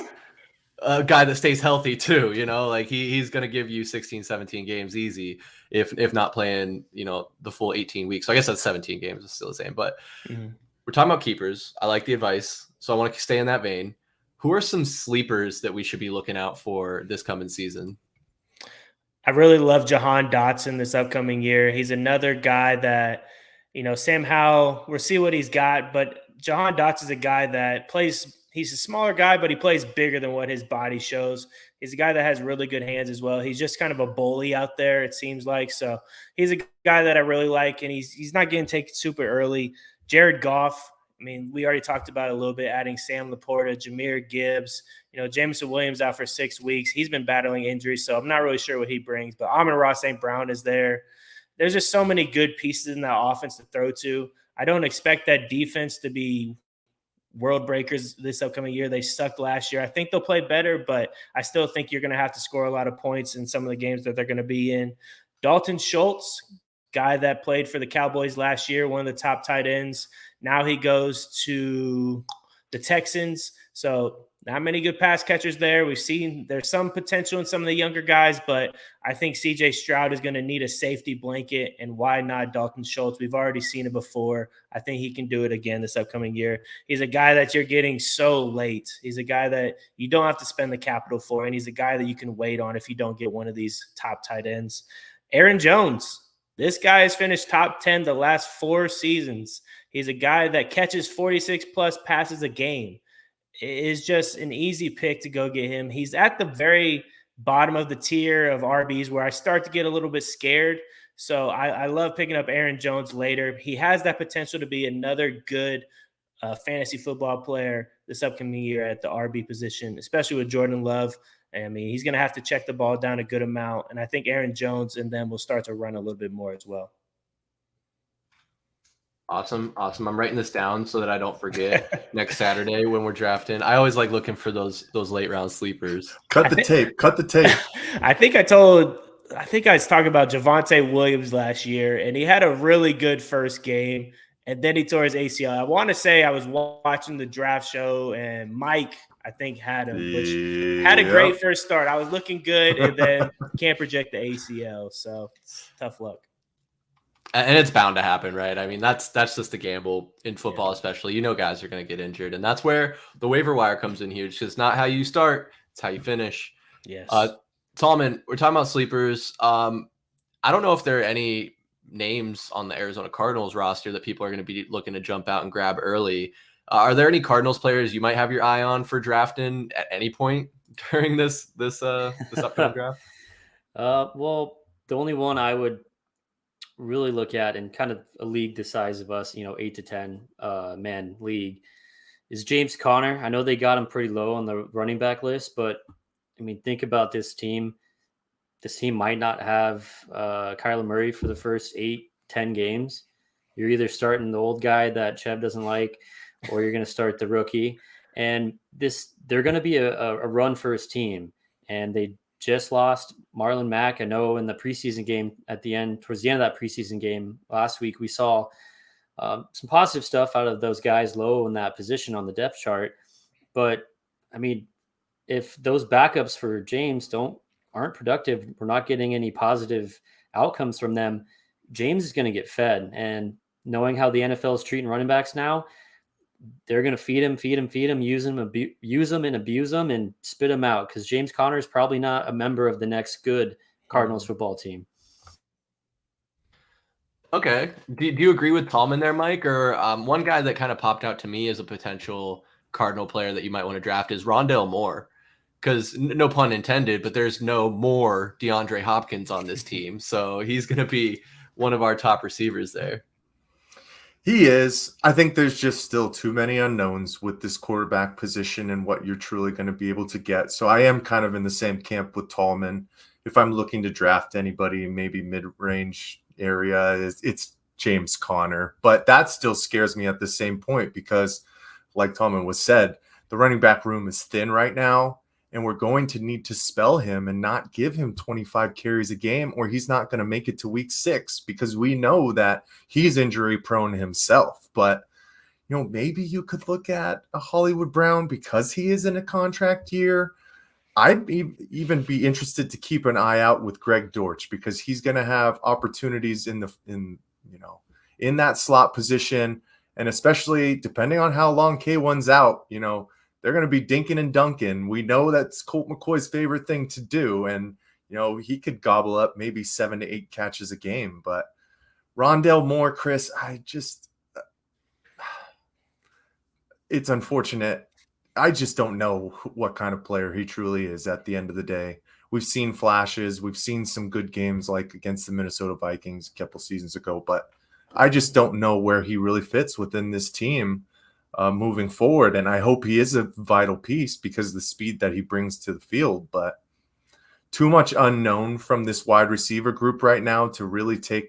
a guy that stays healthy too. He's going to give you 16, 17 games easy. If not playing, the full 18 weeks. So I guess that's 17 games. It's still the same. But we're talking about keepers. I like the advice. So I want to stay in that vein. Who are some sleepers that we should be looking out for this coming season?
I really love Jahan Dotson this upcoming year. He's another guy that, Sam Howell, we'll see what he's got. But Jahan Dotson is a guy that plays – he's a smaller guy, but he plays bigger than what his body shows. He's a guy that has really good hands as well. He's just kind of a bully out there, it seems like. So he's a guy that I really like, and he's not getting taken super early. Jared Goff, I mean, we already talked about it a little bit, adding Sam Laporta, Jahmyr Gibbs. Jameson Williams out for 6 weeks. He's been battling injuries, so I'm not really sure what he brings. But Amon-Ra St. Brown is there. There's just so many good pieces in that offense to throw to. I don't expect that defense to be world breakers this upcoming year. They sucked last year. I think they'll play better, but I still think you're going to have to score a lot of points in some of the games that they're going to be in. Dalton Schultz, guy that played for the Cowboys last year, one of the top tight ends. Now he goes to the Texans. So not many good pass catchers there. We've seen there's some potential in some of the younger guys, but I think CJ Stroud is going to need a safety blanket, and why not Dalton Schultz? We've already seen it before. I think he can do it again this upcoming year. He's a guy that you're getting so late. He's a guy that you don't have to spend the capital for, and he's a guy that you can wait on if you don't get one of these top tight ends. Aaron Jones. This guy has finished top 10 the last 4 seasons. He's a guy that catches 46-plus passes a game. It is just an easy pick to go get him. He's at the very bottom of the tier of RBs where I start to get a little bit scared. So I love picking up Aaron Jones later. He has that potential to be another good fantasy football player this upcoming year at the RB position, especially with Jordan Love. I mean, he's going to have to check the ball down a good amount. And I think Aaron Jones and them will start to run a little bit more as well.
Awesome. I'm writing this down so that I don't forget next Saturday when we're drafting. I always like looking for those late round sleepers.
Cut the tape.
I think I was talking about Javonte Williams last year, and he had a really good first game, and then he tore his ACL. I want to say I was watching the draft show, and Mike, I think, had him, which had a great first start. I was looking good, and then can't project the ACL, so tough luck.
And it's bound to happen, right? I mean, that's just a gamble in football, especially. You know, guys are going to get injured, and that's where the waiver wire comes in huge. Because it's not how you start; it's how you finish.
Yes.
Tallman, we're talking about sleepers. I don't know if there are any names on the Arizona Cardinals roster that people are going to be looking to jump out and grab early. Are there any Cardinals players you might have your eye on for drafting at any point during this upcoming draft?
Well, the only one I would really look at in kind of a league the size of us, 8 to 10 man league, is James Conner. I know they got him pretty low on the running back list, but I mean, think about this team. This team might not have Kyler Murray for the first 8-10 games. You're either starting the old guy that Chev doesn't like, or you're going to start the rookie. And they're going to be a run first team. And they just lost Marlon Mack. I know in the preseason game towards the end of that preseason game last week, we saw some positive stuff out of those guys low in that position on the depth chart. But I mean, if those backups for James aren't productive, we're not getting any positive outcomes from them, James is going to get fed. And knowing how the NFL is treating running backs now, they're going to feed him, use him and abuse him and spit him out, because James Conner is probably not a member of the next good Cardinals football team.
Okay. Do you agree with Tallman there, Mike? Or one guy that kind of popped out to me as a potential Cardinal player that you might want to draft is Rondale Moore. Because no pun intended, but there's no more DeAndre Hopkins on this team. So he's going to be one of our top receivers there.
He is. I think there's just still too many unknowns with this quarterback position and what you're truly going to be able to get. So I am kind of in the same camp with Tallman. If I'm looking to draft anybody, maybe mid-range area, it's James Conner. But that still scares me at the same point because, like Tallman was said, the running back room is thin right now. And we're going to need to spell him and not give him 25 carries a game, or he's not going to make it to week 6 because we know that he's injury prone himself. But, maybe you could look at a Hollywood Brown because he is in a contract year. I'd even be interested to keep an eye out with Greg Dortch because he's going to have opportunities in that slot position. And especially depending on how long K1's out, they're going to be dinking and dunking. We know that's Colt McCoy's favorite thing to do. And, he could gobble up maybe 7 to 8 catches a game. But Rondale Moore, Chris, it's unfortunate. I just don't know what kind of player he truly is at the end of the day. We've seen flashes. We've seen some good games like against the Minnesota Vikings a couple seasons ago. But I just don't know where he really fits within this team moving forward. And I hope he is a vital piece because of the speed that he brings to the field. But too much unknown from this wide receiver group right now to really take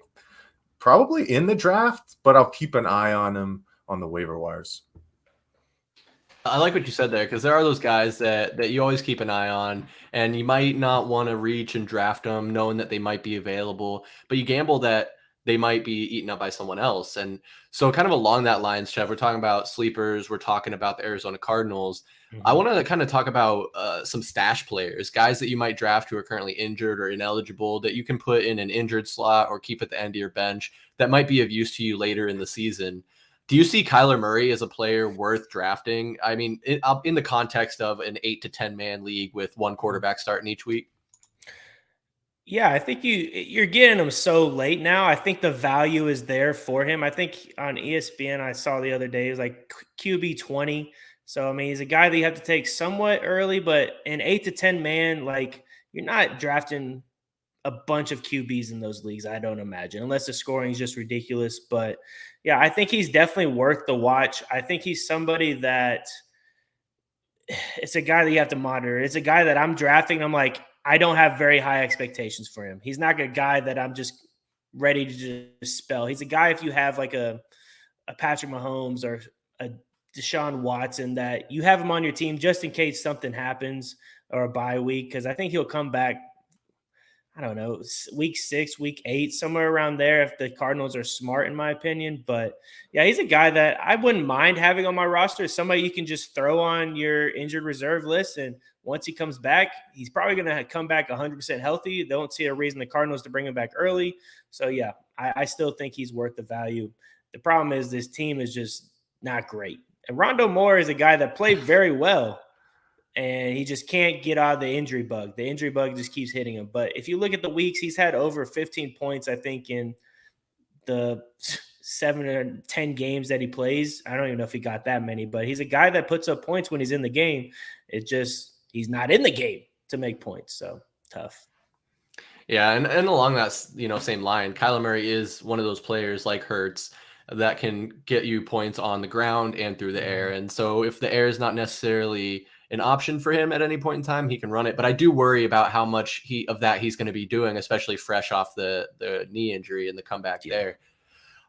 probably in the draft, but I'll keep an eye on him on the waiver wires.
I like what you said there because there are those guys that you always keep an eye on, and you might not want to reach and draft them knowing that they might be available, but you gamble that they might be eaten up by someone else. And so kind of along that lines, Chev, we're talking about sleepers. We're talking about the Arizona Cardinals. Mm-hmm. I want to kind of talk about some stash players, guys that you might draft who are currently injured or ineligible that you can put in an injured slot or keep at the end of your bench that might be of use to you later in the season. Do you see Kyler Murray as a player worth drafting? I mean, in the context of an 8 to 10 man league with one quarterback starting each week?
Yeah, I think you're getting him so late now. I think the value is there for him. I think on ESPN I saw the other day it was like QB 20. So I mean, he's a guy that you have to take somewhat early, but in 8 to 10 man, like you're not drafting a bunch of QBs in those leagues, I don't imagine, unless the scoring is just ridiculous. But yeah, I think he's definitely worth the watch. I think he's somebody that it's a guy that you have to monitor. It's a guy that I'm drafting. I'm like, I don't have very high expectations for him. He's not a guy that I'm just ready to just spell. He's a guy, if you have like a Patrick Mahomes or a Deshaun Watson, that you have him on your team just in case something happens or a bye week, because I think he'll come back, I don't know, week 6, week 8, somewhere around there if the Cardinals are smart, in my opinion. But yeah, he's a guy that I wouldn't mind having on my roster. Somebody you can just throw on your injured reserve list. And once he comes back, he's probably going to come back 100% healthy. Don't see a reason the Cardinals to bring him back early. So yeah, I still think he's worth the value. The problem is this team is just not great. And Rondo Moore is a guy that played very well, and he just can't get out of the injury bug. The injury bug just keeps hitting him. But if you look at the weeks, he's had over 15 points, I think, in the 7 or 10 games that he plays. I don't even know if he got that many, but he's a guy that puts up points when he's in the game. It just, he's not in the game to make points. So tough.
Yeah, and along that same line, Kyler Murray is one of those players like Hurts that can get you points on the ground and through the air. And so if the air is not necessarily an option for him at any point in time, he can run it. But I do worry about how much he's going to be doing, especially fresh off the knee injury and the comeback there.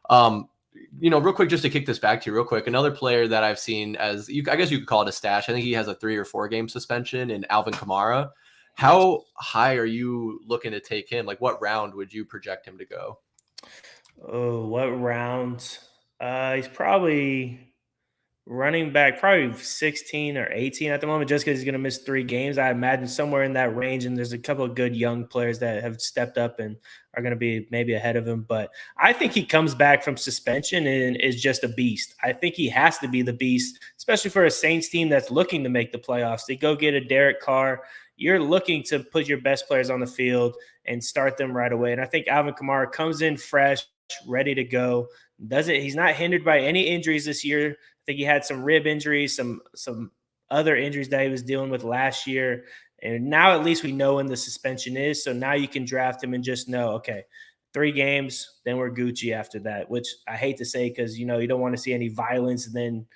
Real quick, just to kick this back to you real quick, another player that I've seen I guess you could call it a stash. I think he has a 3 or 4 game suspension in Alvin Kamara. How high are you looking to take him? Like, what round would you project him to go?
Oh, what round? He's probably running back, probably 16 or 18 at the moment, just because he's going to miss 3 games. I imagine somewhere in that range, and there's a couple of good young players that have stepped up and are going to be maybe ahead of him. But I think he comes back from suspension and is just a beast. I think he has to be the beast, especially for a Saints team that's looking to make the playoffs. They go get a Derek Carr. You're looking to put your best players on the field and start them right away. And I think Alvin Kamara comes in fresh, ready to go. He's not hindered by any injuries this year. I think he had some rib injuries, some other injuries that he was dealing with last year. And now at least we know when the suspension is. So now you can draft him and just know, okay, 3 games, then we're Gucci after that, which I hate to say because, you don't want to see any violence and then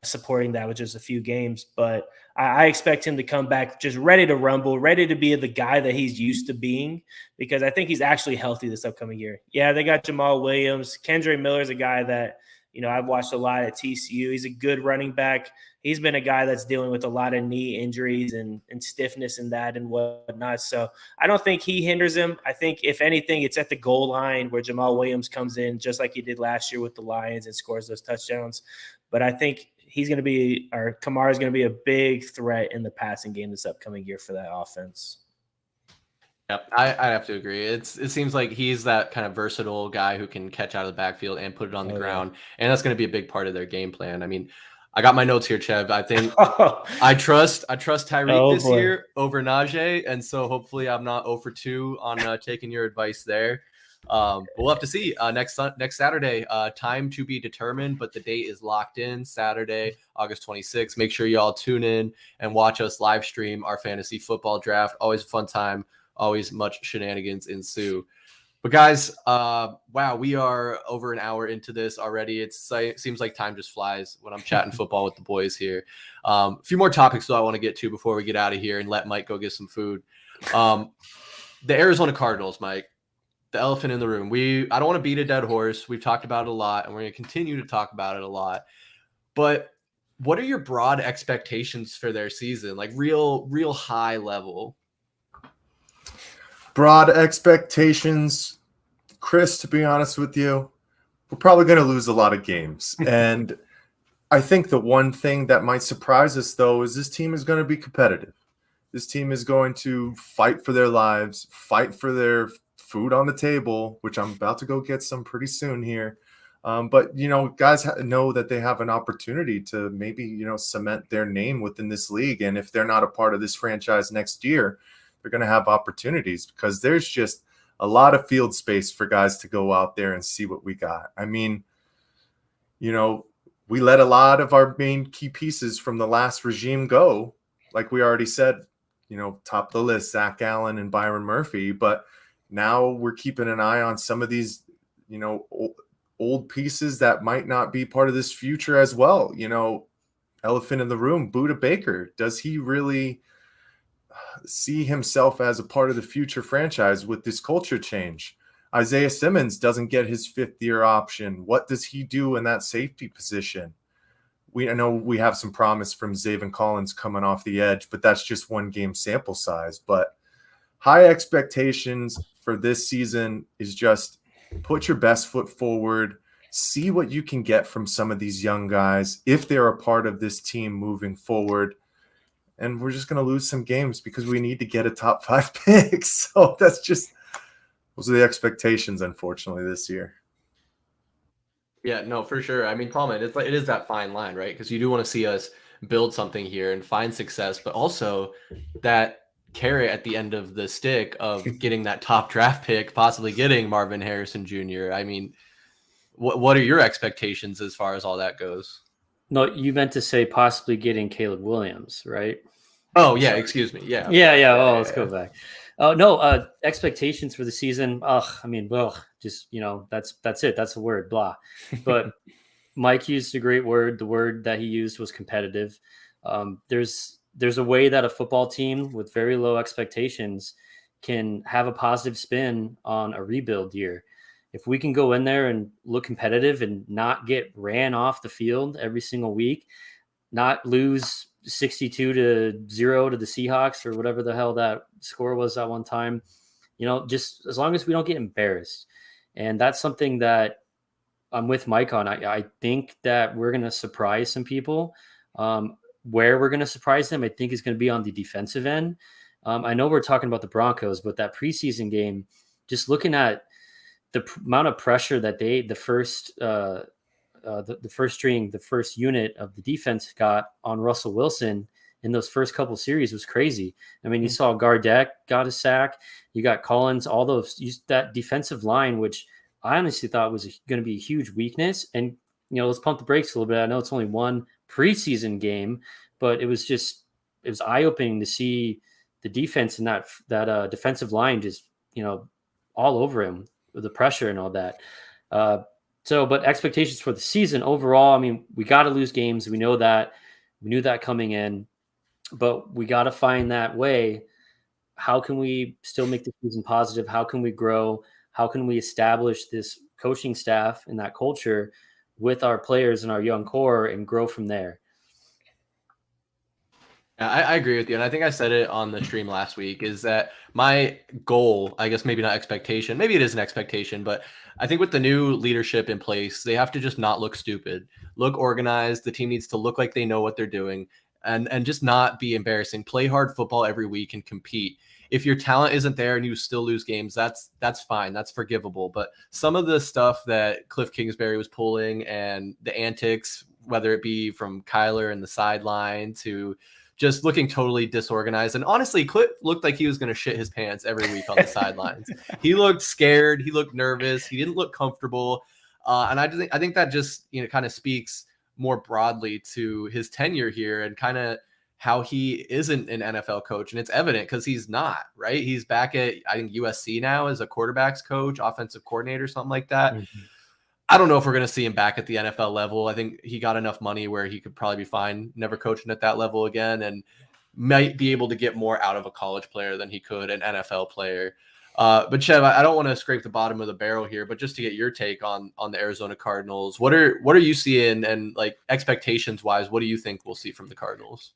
supporting that with just a few games. But I expect him to come back just ready to rumble, ready to be the guy that he's used to being, because I think he's actually healthy this upcoming year. Yeah, they got Jamal Williams. Kendre Miller's a guy that, I've watched a lot at TCU. He's a good running back. He's been a guy that's dealing with a lot of knee injuries and stiffness and that and whatnot. So I don't think he hinders him. I think, if anything, it's at the goal line where Jamal Williams comes in, just like he did last year with the Lions, and scores those touchdowns. But I think Kamara is going to be a big threat in the passing game this upcoming year for that offense.
Yep, I have to agree. It seems like he's that kind of versatile guy who can catch out of the backfield and put it on the ground, and that's going to be a big part of their game plan. I mean, I got my notes here, Chev. I think I trust Tyreek this year over Najee, and so hopefully I'm not 0 for 2 on taking your advice there. But we'll have to see next Saturday. Time to be determined, but the date is locked in. Saturday, August 26th. Make sure you all tune in and watch us live stream our fantasy football draft. Always a fun time. Always much shenanigans ensue. But guys, wow, we are over an hour into this already. It seems like time just flies when I'm chatting football with the boys here. A few more topics though I want to get to before we get out of here and let Mike go get some food. The Arizona Cardinals, Mike. The elephant in the room. I don't want to beat a dead horse. We've talked about it a lot, and we're going to continue to talk about it a lot. But what are your broad expectations for their season? Like real high level.
Broad expectations, Chris, to be honest with you, we're probably going to lose a lot of games. And I think the one thing that might surprise us, though, is this team is going to be competitive. This team is going to fight for their lives, fight for their food on the table, which I'm about to go get some pretty soon here. But, guys know that they have an opportunity to maybe, cement their name within this league. And if they're not a part of this franchise next year, they're going to have opportunities, because there's just a lot of field space for guys to go out there and see what we got. I mean, we let a lot of our main key pieces from the last regime go. Like we already said, top of the list, Zach Allen and Byron Murphy. But now we're keeping an eye on some of these, old pieces that might not be part of this future as well. Elephant in the room, Budda Baker. Does he really see himself as a part of the future franchise with this culture change? Isaiah Simmons doesn't get his 5th-year option. What does he do in that safety position? I know we have some promise from Zaven Collins coming off the edge, but that's just 1 game sample size. But high expectations for this season is just put your best foot forward, see what you can get from some of these young guys if they're a part of this team moving forward. And we're just going to lose some games because we need to get a top 5 pick. So that's just Those are the expectations, unfortunately, this year.
Yeah, no, for sure. I mean, Tallman, it is that fine line, right? Because you do want to see us build something here and find success, but also that carrot at the end of the stick of getting that top draft pick, possibly getting Marvin Harrison Jr. I mean, what are your expectations as far as all that goes?
No, you meant to say possibly getting Caleb Williams, right?
Oh yeah, excuse me. Yeah.
Yeah. Oh, let's go back. No, expectations for the season. I mean, well, just that's it. That's the word, blah. But Mike used a great word. The word that he used was competitive. There's a way that a football team with very low expectations can have a positive spin on a rebuild year. If we can go in there and look competitive and not get ran off the field every single week, not lose 62-0 to the Seahawks or whatever the hell that score was that one time, just as long as we don't get embarrassed. And that's something that I'm with Mike on. I think that we're going to surprise some people. Where we're going to surprise them, I think, is going to be on the defensive end. I know we're talking about the Broncos, but that preseason game, just looking at the amount of pressure that the first unit of the defense got on Russell Wilson in those first couple series was crazy. I mean, you saw Gardeck got a sack, you got Collins, all those, that defensive line, which I honestly thought was going to be a huge weakness. And, let's pump the brakes a little bit. I know it's only one preseason game, but it was eye-opening to see the defense and that defensive line just, all over him with the pressure and all that. But expectations for the season overall, I mean, we got to lose games. We know that. We knew that coming in, but we got to find that way. How can we still make the season positive? How can we grow? How can we establish this coaching staff and that culture with our players and our young core and grow from there?
I agree with you. And I think I said it on the stream last week, is that my goal, I guess maybe not expectation, maybe it is an expectation, but I think with the new leadership in place, they have to just not look stupid, look organized. The team needs to look like they know what they're doing and just not be embarrassing. Play hard football every week and compete. If your talent isn't there and you still lose games, that's fine. That's forgivable. But some of the stuff that Cliff Kingsbury was pulling and the antics, whether it be from Kyler and the sideline to just looking totally disorganized. And honestly, Cliff looked like he was going to shit his pants every week on the sidelines. He looked scared. He looked nervous. He didn't look comfortable. And I think that just, kind of speaks more broadly to his tenure here and kind of how he isn't an NFL coach. And it's evident because he's not, right? He's back at, I think, USC now as a quarterbacks coach, offensive coordinator, something like that. Mm-hmm. I don't know if we're going to see him back at the NFL level. I think he got enough money where he could probably be fine never coaching at that level again and might be able to get more out of a college player than he could an NFL player. But Chev, I don't want to scrape the bottom of the barrel here, but just to get your take on the Arizona Cardinals, what are you seeing, and like expectations wise, what do you think we'll see from the Cardinals?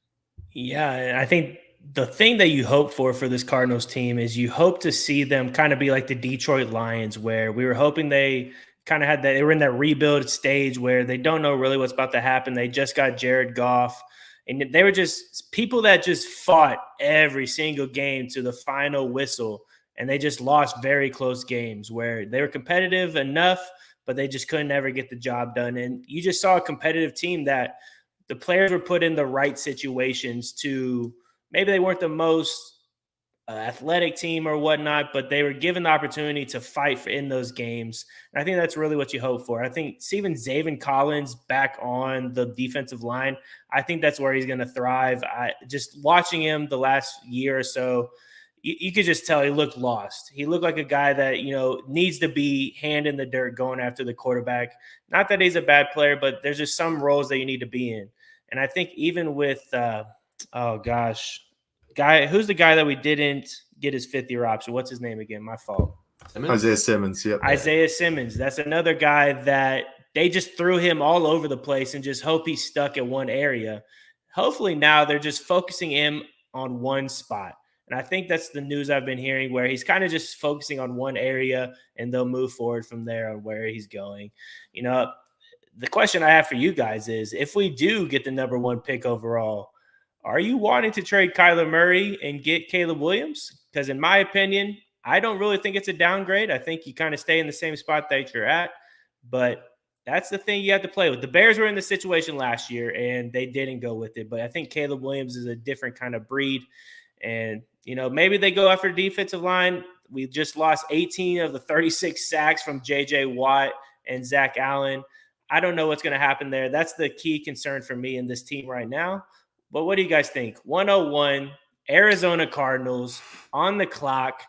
Yeah, I think the thing that you hope for this Cardinals team is you hope to see them kind of be like the Detroit Lions, where we were hoping they kind of had that, they were in that rebuild stage where they don't know really what's about to happen. They just got Jared Goff, and they were just people that just fought every single game to the final whistle, and they just lost very close games where they were competitive enough, but they just couldn't ever get the job done. And you just saw a competitive team that the players were put in the right situations to, maybe they weren't the most athletic team or whatnot, but they were given the opportunity to fight in those games. And I think that's really what you hope for. I think even Zaven Collins back on the defensive line, I think that's where he's going to thrive. Just watching him the last year or so, you could just tell he looked lost. He looked like a guy that, needs to be hand in the dirt going after the quarterback. Not that he's a bad player, but there's just some roles that you need to be in. And I think even with, who's the guy that we didn't get his fifth-year option? What's his name again? My fault.
Isaiah Simmons. Yep.
Isaiah Simmons. That's another guy that they just threw him all over the place and just hope he's stuck at one area. Hopefully now they're just focusing him on one spot. And I think that's the news I've been hearing, where he's kind of just focusing on one area and they'll move forward from there on where he's going. The question I have for you guys is, if we do get the number one pick overall, are you wanting to trade Kyler Murray and get Caleb Williams? Because in my opinion, I don't really think it's a downgrade. I think you kind of stay in the same spot that you're at. But that's the thing you have to play with. The Bears were in the situation last year, and they didn't go with it. But I think Caleb Williams is a different kind of breed. And, maybe they go after defensive line. We just lost 18 of the 36 sacks from J.J. Watt and Zach Allen. I don't know what's going to happen there. That's the key concern for me in this team right now. But what do you guys think? 101, Arizona Cardinals on the clock.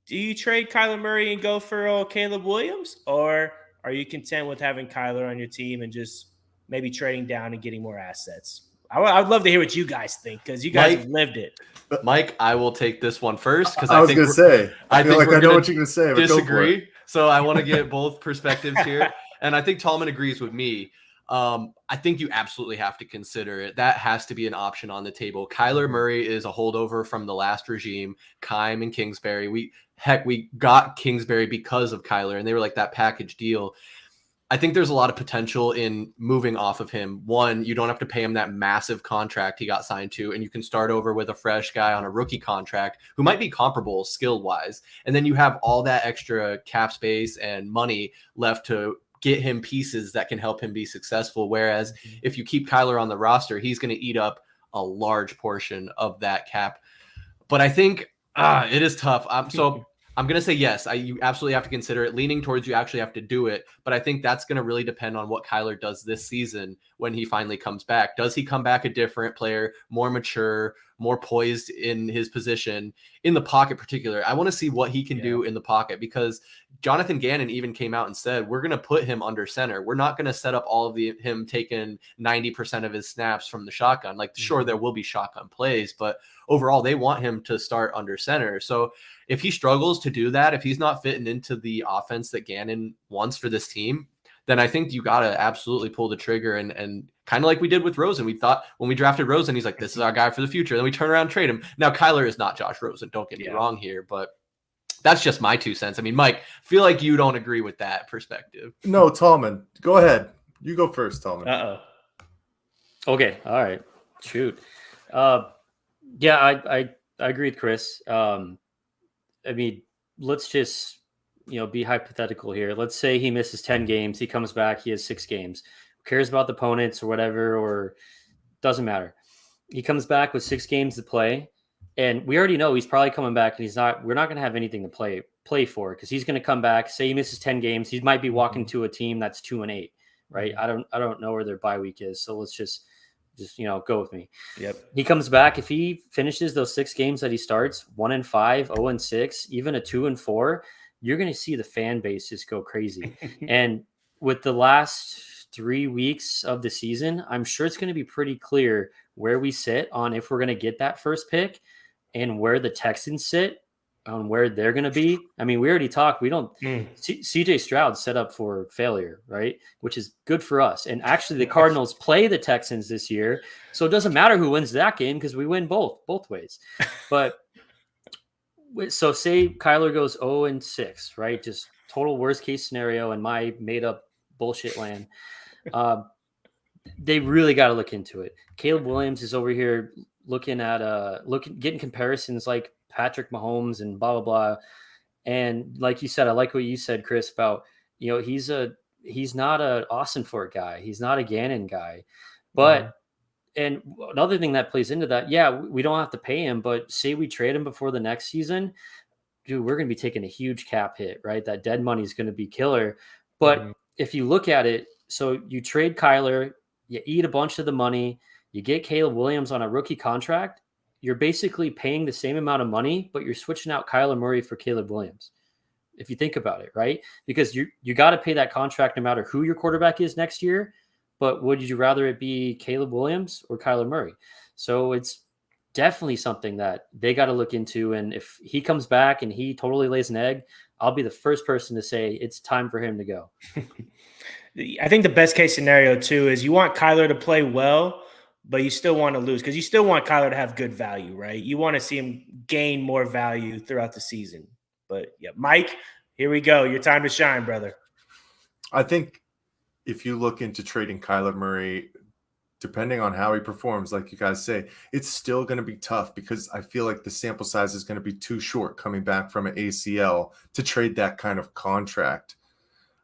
Do you trade Kyler Murray and go for Caleb Williams? Or are you content with having Kyler on your team and just maybe trading down and getting more assets? I'd love to hear what you guys think because you guys have lived it.
Mike, I will take this one first because
I was going to say, I feel like I know what you're going to say. But
disagree. So I want to get both perspectives here. And I think Tallman agrees with me. I think you absolutely have to consider it. That has to be an option on the table. Kyler Murray is a holdover from the last regime, Keim and Kingsbury. We got Kingsbury because of Kyler, and they were like that package deal. I think there's a lot of potential in moving off of him. One, you don't have to pay him that massive contract he got signed to, and you can start over with a fresh guy on a rookie contract who might be comparable skill-wise. And then you have all that extra cap space and money left to get him pieces that can help him be successful. Whereas if you keep Kyler on the roster, he's going to eat up a large portion of that cap. But I think it is tough. So I'm going to say yes. You absolutely have to consider it. Leaning towards you actually have to do it. But I think that's going to really depend on what Kyler does this season when he finally comes back. Does he come back a different player, more mature, more poised in his position, in the pocket particular? I want to see what he can do in the pocket because Jonathan Gannon even came out and said, we're going to put him under center. We're not going to set up all of him taking 90% of his snaps from the shotgun. Like, sure, there will be shotgun plays, but overall they want him to start under center. So if he struggles to do that, if he's not fitting into the offense that Gannon wants for this team, then I think you got to absolutely pull the trigger and kind of like we did with Rosen. We thought when we drafted Rosen, he's like, this is our guy for the future. Then we turn around and trade him. Now, Kyler is not Josh Rosen. Don't get me wrong here, but that's just my 2 cents. I mean, Mike, feel like you don't agree with that perspective.
No, Tallman, go ahead. You go first, Tallman.
Okay. All right. Shoot. Yeah, I agree with Chris. I mean, let's just, be hypothetical here. Let's say he misses 10 games. He comes back. He has 6 games. Who cares about the opponents or whatever, or doesn't matter. He comes back with 6 games to play. And we already know he's probably coming back and we're not going to have anything to play for because he's going to come back. Say he misses 10 games. He might be walking to a team that's 2-8, right? I don't know where their bye week is. So let's just go with me.
Yep.
He comes back. If he finishes those 6 games that he starts, 1-5, 0-6, even a 2-4, you're going to see the fan base just go crazy. And with the last 3 weeks of the season, I'm sure it's going to be pretty clear where we sit on if we're going to get that first pick and where the Texans sit on where they're going to be. I mean, we already talked. We don't CJ Stroud set up for failure, right? Which is good for us. And actually the Cardinals play the Texans this year. So it doesn't matter who wins that game because we win both ways. But so say Kyler goes 0-6, right? Just total worst case scenario in my made up bullshit land. They really got to look into it. Caleb Williams is over here looking at getting comparisons like Patrick Mahomes and blah, blah, blah. And like you said, I like what you said, Chris, about, he's not an Austin Fort guy. He's not a Gannon guy, but, and another thing that plays into that, we don't have to pay him, but say we trade him before the next season, dude, we're going to be taking a huge cap hit, right? That dead money is going to be killer. But if you look at it, so you trade Kyler, you eat a bunch of the money, you get Caleb Williams on a rookie contract, you're basically paying the same amount of money, but you're switching out Kyler Murray for Caleb Williams. If you think about it, right? Because you got to pay that contract no matter who your quarterback is next year. But would you rather it be Caleb Williams or Kyler Murray? So it's definitely something that they got to look into. And if he comes back and he totally lays an egg, I'll be the first person to say it's time for him to go.
I think the best case scenario too is you want Kyler to play well, but you still want to lose because you still want Kyler to have good value, right? You want to see him gain more value throughout the season. But yeah, Mike, here we go. Your time to shine, brother.
I think if you look into trading Kyler Murray depending on how he performs, like you guys say, it's still going to be tough because I feel like the sample size is going to be too short coming back from an ACL to trade that kind of contract.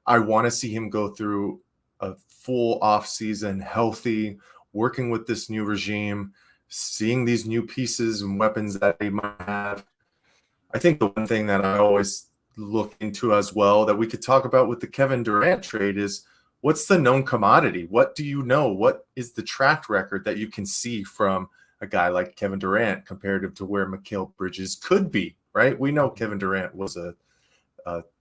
I want to see him go through a full offseason, healthy, working with this new regime, seeing these new pieces and weapons that they might have. I think the one thing that I always look into as well that we could talk about with the Kevin Durant trade is what's the known commodity? What do you know? What is the track record that you can see from a guy like Kevin Durant comparative to where Mikal Bridges could be, right? We know Kevin Durant was a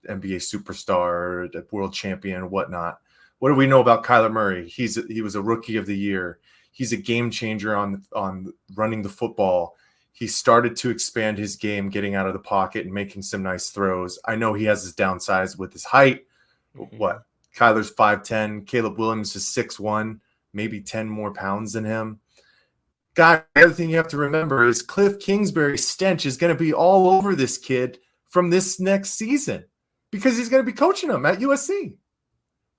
NBA superstar, a world champion, whatnot. What do we know about Kyler Murray? He was a rookie of the year. He's a game changer on running the football. He started to expand his game, getting out of the pocket and making some nice throws. I know he has his downsides with his height. What? Kyler's 5'10". Caleb Williams is 6'1", maybe 10 more pounds than him. Guy, the other thing you have to remember is Cliff Kingsbury's stench is going to be all over this kid from this next season because he's going to be coaching him at USC.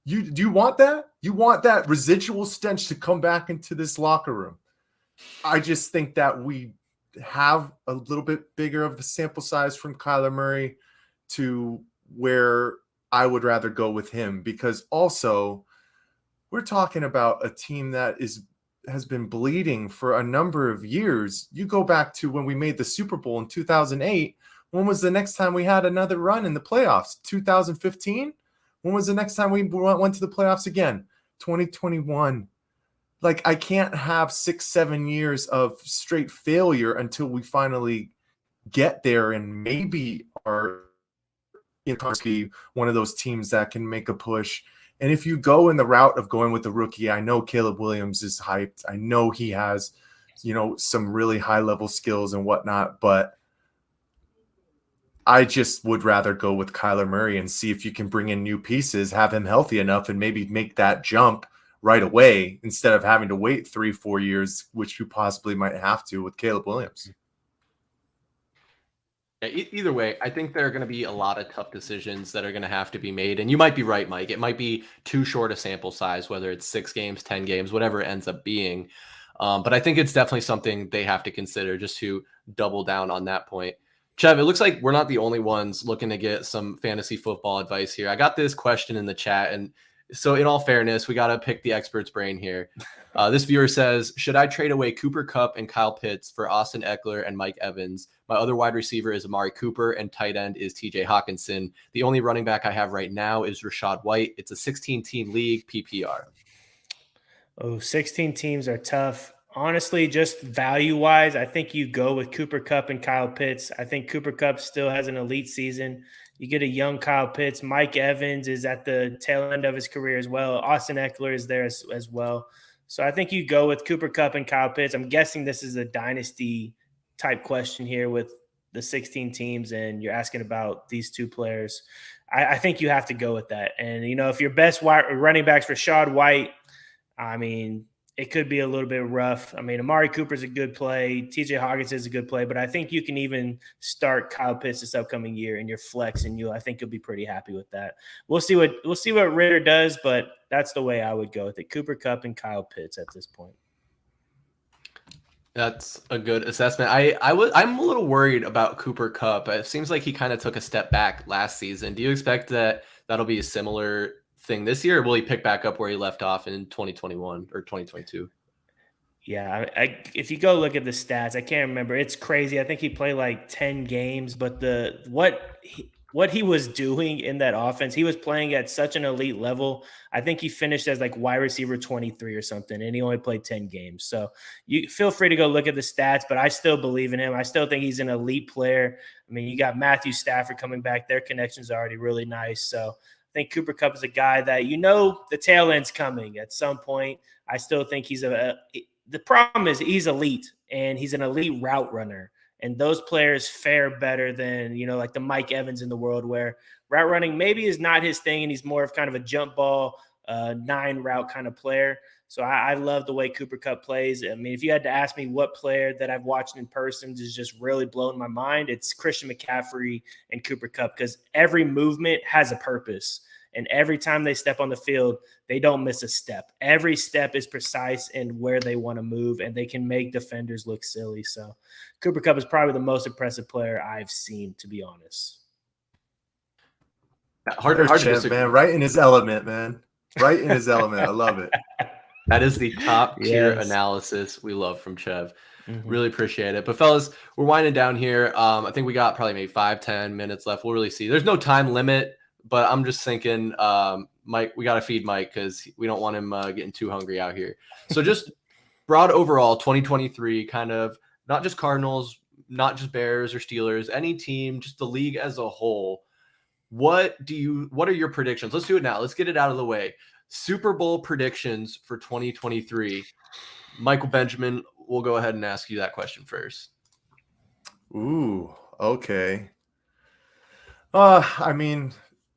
Do you want that? You want that residual stench to come back into this locker room. I just think that we have a little bit bigger of a sample size from Kyler Murray to where I would rather go with him because also we're talking about a team that has been bleeding for a number of years. You go back to when we made the Super Bowl in 2008. When was the next time we had another run in the playoffs? 2015? When was the next time we went to the playoffs again? 2021. Like, I can't have 6-7 years of straight failure until we finally get there and maybe are be one of those teams that can make a push. And if you go in the route of going with the rookie, I know Caleb Williams is hyped. I know he has, some really high level skills and whatnot, but I just would rather go with Kyler Murray and see if you can bring in new pieces, have him healthy enough, and maybe make that jump right away instead of having to wait 3-4 years, which you possibly might have to with Caleb Williams.
Yeah, either way, I think there are going to be a lot of tough decisions that are going to have to be made. And you might be right, Mike. It might be too short a sample size, whether it's 6 games, 10 games, whatever it ends up being. But I think it's definitely something they have to consider just to double down on that point. Chev, it looks like we're not the only ones looking to get some fantasy football advice here. I got this question in the chat, and so in all fairness, we got to pick the expert's brain here. This viewer says, should I trade away Cooper Kupp and Kyle Pitts for Austin Eckler and Mike Evans? My other wide receiver is Amari Cooper, and tight end is TJ Hawkinson. The only running back I have right now is Rashad White. It's a 16-team league, PPR.
Oh, 16 teams are tough. Honestly, just value-wise, I think you go with Cooper Kupp and Kyle Pitts. I think Cooper Kupp still has an elite season. You get a young Kyle Pitts. Mike Evans is at the tail end of his career as well. Austin Eckler is there as well. So I think you go with Cooper Kupp and Kyle Pitts. I'm guessing this is a dynasty type question here with the 16 teams, and you're asking about these two players. I think you have to go with that. And, if your best running back's Rashad White, I mean, it could be a little bit rough. I mean, Amari Cooper's a good play. TJ Hawkinson is a good play, but I think you can even start Kyle Pitts this upcoming year in your flex, and I think you'll be pretty happy with that. We'll see what Ritter does, but that's the way I would go with it. Cooper Kupp and Kyle Pitts at this point.
That's a good assessment. I'm a little worried about Cooper Kupp. It seems like he kind of took a step back last season. Do you expect that that'll be a similar thing this year, or will he pick back up where he left off in 2021 or 2022?
Yeah, if you go look at the stats, I can't remember. It's crazy. I think he played like 10 games, but what he was doing in that offense, he was playing at such an elite level. I think he finished as like wide receiver 23 or something, and he only played 10 games. So you feel free to go look at the stats, but I still believe in him. I still think he's an elite player. I mean, you got Matthew Stafford coming back. Their connections are already really nice. So I think Cooper Kupp is a guy that the tail end's coming at some point. I still think the problem is he's elite, and he's an elite route runner. And those players fare better than, like the Mike Evans in the world, where route running maybe is not his thing, and he's more of kind of a jump ball, 9 route kind of player. So I love the way Cooper Kupp plays. I mean, if you had to ask me what player that I've watched in person is just really blowing my mind, it's Christian McCaffrey and Cooper Kupp, because every movement has a purpose. And every time they step on the field, they don't miss a step. Every step is precise in where they want to move, and they can make defenders look silly. So Cooper Kupp is probably the most impressive player I've seen, to be honest.
Hard to disagree.
man. Right in his element, man. Right in his element. I love it.
That is the top tier
Yes.
analysis we love from Chev.
Mhm.
Really appreciate it. But fellas, we're winding down here. I think we got probably maybe 5-10 minutes left. We'll really see. There's no time limit, but I'm just thinking, Mike, we got to feed Mike because we don't want him getting too hungry out here. So just broad overall 2023, kind of not just Cardinals, not just Bears or Steelers, any team, just the league as a whole. What are your predictions? Let's do it now. Let's get it out of the way. Super Bowl predictions for 2023. Michael Benjamin, we'll go ahead and ask you that question first.
Ooh, okay. I mean,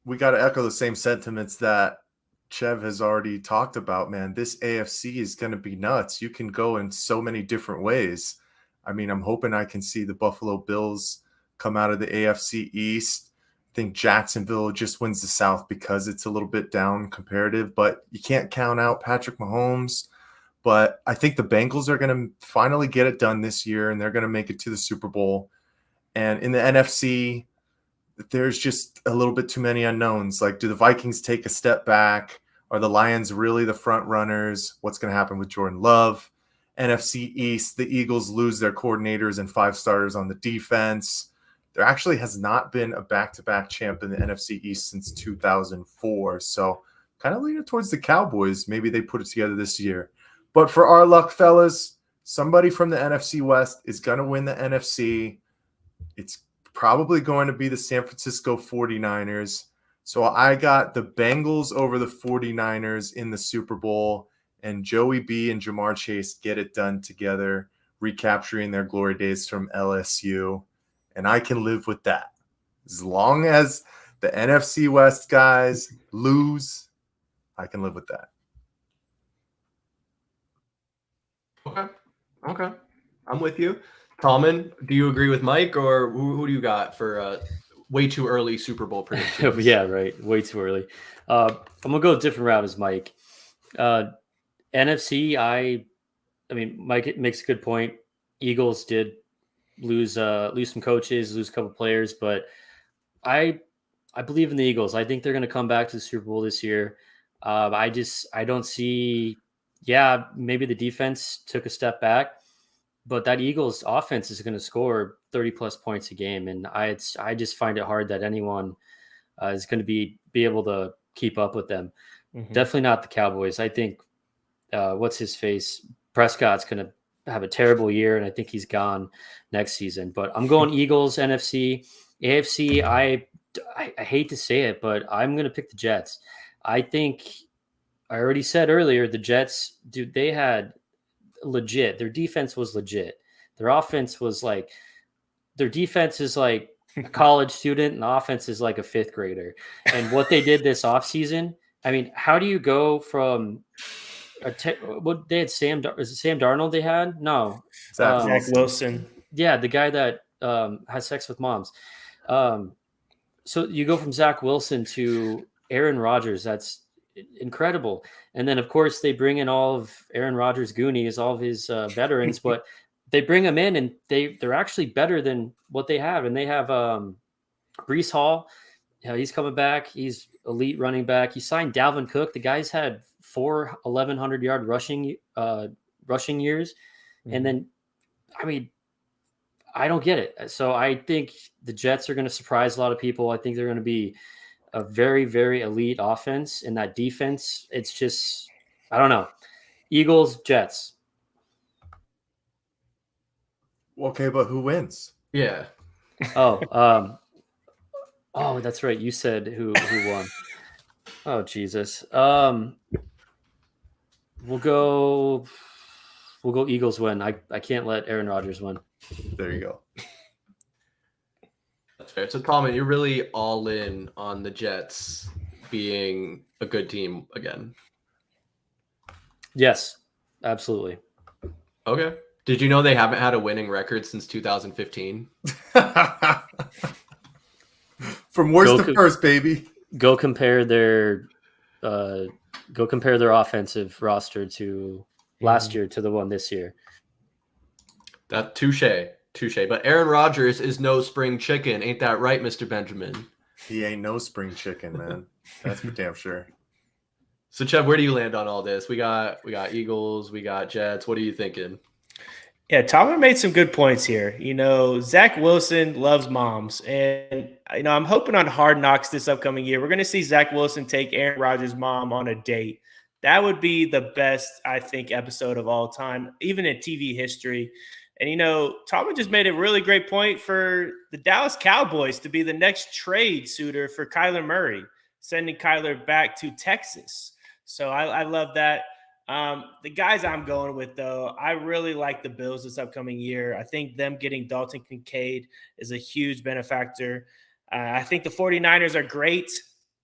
we got to echo the same sentiments that Chev has already talked about, man. This AFC is going to be nuts. You can go in so many different ways. I mean, I'm hoping I can see the Buffalo Bills come out of the AFC East. I think Jacksonville just wins the South because it's a little bit down comparative, but you can't count out Patrick Mahomes. But I think the Bengals are going to finally get it done this year, and they're going to make it to the Super Bowl. And in the NFC, there's just a little bit too many unknowns. Like, do the Vikings take a step back? Are the Lions really the front runners? What's going to happen with Jordan Love? NFC East, the Eagles lose their coordinators and 5 starters on the defense. There actually has not been a back-to-back champ in the NFC East since 2004. So kind of leaning towards the Cowboys. Maybe they put it together this year. But for our luck, fellas, somebody from the NFC West is going to win the NFC. It's probably going to be the San Francisco 49ers. So I got the Bengals over the 49ers in the Super Bowl, and Joey B and Jamar Chase get it done together, recapturing their glory days from LSU. And I can live with that. As long as the NFC West guys lose, I can live with that.
Okay. I'm with you. Tallman, do you agree with Mike, or who do you got for way too early Super Bowl predictions?
Yeah, right. Way too early. I'm going to go a different route as Mike. NFC, I mean, Mike makes a good point. Eagles did lose some coaches, lose a couple players, but I believe in the Eagles. I think they're going to come back to the Super Bowl this year. I don't see. Yeah, maybe the defense took a step back, but that Eagles offense is going to score 30 plus points a game, and I just find it hard that anyone is going to be able to keep up with them. Mm-hmm. Definitely not the Cowboys. I think what's his face Prescott's going to have a terrible year, and I think he's gone next season. But I'm going Eagles, NFC, AFC. I hate to say it, but I'm going to pick the Jets. I think I already said earlier, the Jets, dude, they had legit. Their defense was legit. Their offense was like, their defense is like a college student, and offense is like a 5th grader. And what they did this offseason, I mean, how do you go from what they had is it Sam Darnold they had? No.
Zach Wilson.
Yeah, the guy that has sex with moms. So you go from Zach Wilson to Aaron Rodgers. That's incredible. And then, of course, they bring in all of Aaron Rodgers' Goonies, all of his veterans, but they bring them in, and they're actually better than what they have. And they have Breece Hall. He's coming back. He's elite running back. He signed Dalvin Cook. The guy's had 4 1,100-yard rushing years. Mm-hmm. And then, I mean, I don't get it. So I think the Jets are going to surprise a lot of people. I think they're going to be a very, very elite offense, and that defense, it's just, I don't know. Eagles, Jets.
Okay, but who wins?
Yeah.
Oh, that's right. You said who won. Oh, Jesus. We'll go Eagles win. I can't let Aaron Rodgers win.
There you go.
That's fair. So, Tallman, you're really all in on the Jets being a good team again.
Yes, absolutely.
Okay. Did you know they haven't had a winning record since 2015?
From worst to first, baby.
go compare their offensive roster to last year to the one this year.
That touche. But Aaron Rodgers is no spring chicken, ain't that right, Mr. Benjamin?
He ain't no spring chicken, man. That's for damn sure.
So, Chev, where do you land on all this? We got Eagles, we got Jets. What are you thinking?
Yeah, Tallman made some good points here. Zach Wilson loves moms. And, I'm hoping on Hard Knocks this upcoming year, we're going to see Zach Wilson take Aaron Rodgers' mom on a date. That would be the best, I think, episode of all time, even in TV history. And, Tallman just made a really great point for the Dallas Cowboys to be the next trade suitor for Kyler Murray, sending Kyler back to Texas. So I love that. The guys I'm going with, though, I really like the Bills this upcoming year. I think them getting Dalton Kincaid is a huge benefactor. I think the 49ers are great.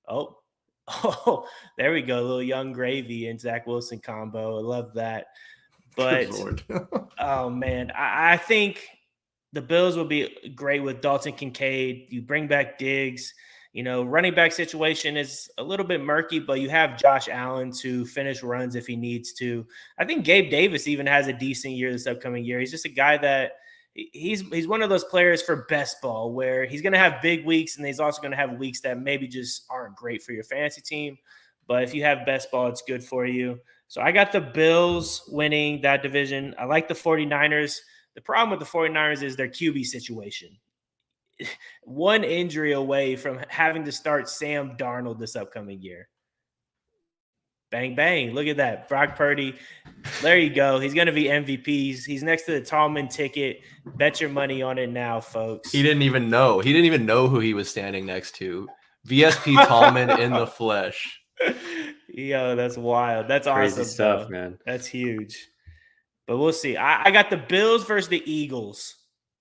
Oh, there we go. A little young gravy and Zach Wilson combo. I love that. But, oh, man, I think the Bills will be great with Dalton Kincaid. You bring back Diggs. Running back situation is a little bit murky, but you have Josh Allen to finish runs if he needs to. I think Gabe Davis even has a decent year this upcoming year. He's just a guy that he's one of those players for best ball where he's going to have big weeks and he's also going to have weeks that maybe just aren't great for your fantasy team. But if you have best ball, it's good for you. So I got the Bills winning that division. I like the 49ers. The problem with the 49ers is their QB situation. One injury away from having to start Sam Darnold this upcoming year. Bang, bang. Look at that. Brock Purdy. There you go. He's going to be MVPs. He's next to the Tallman ticket. Bet your money on it now, folks.
He didn't even know. He didn't even know who he was standing next to. VSP Tallman in the flesh.
Yo, that's wild. That's
crazy
awesome
stuff,
though.
Man.
That's huge. But we'll see. I got the Bills versus the Eagles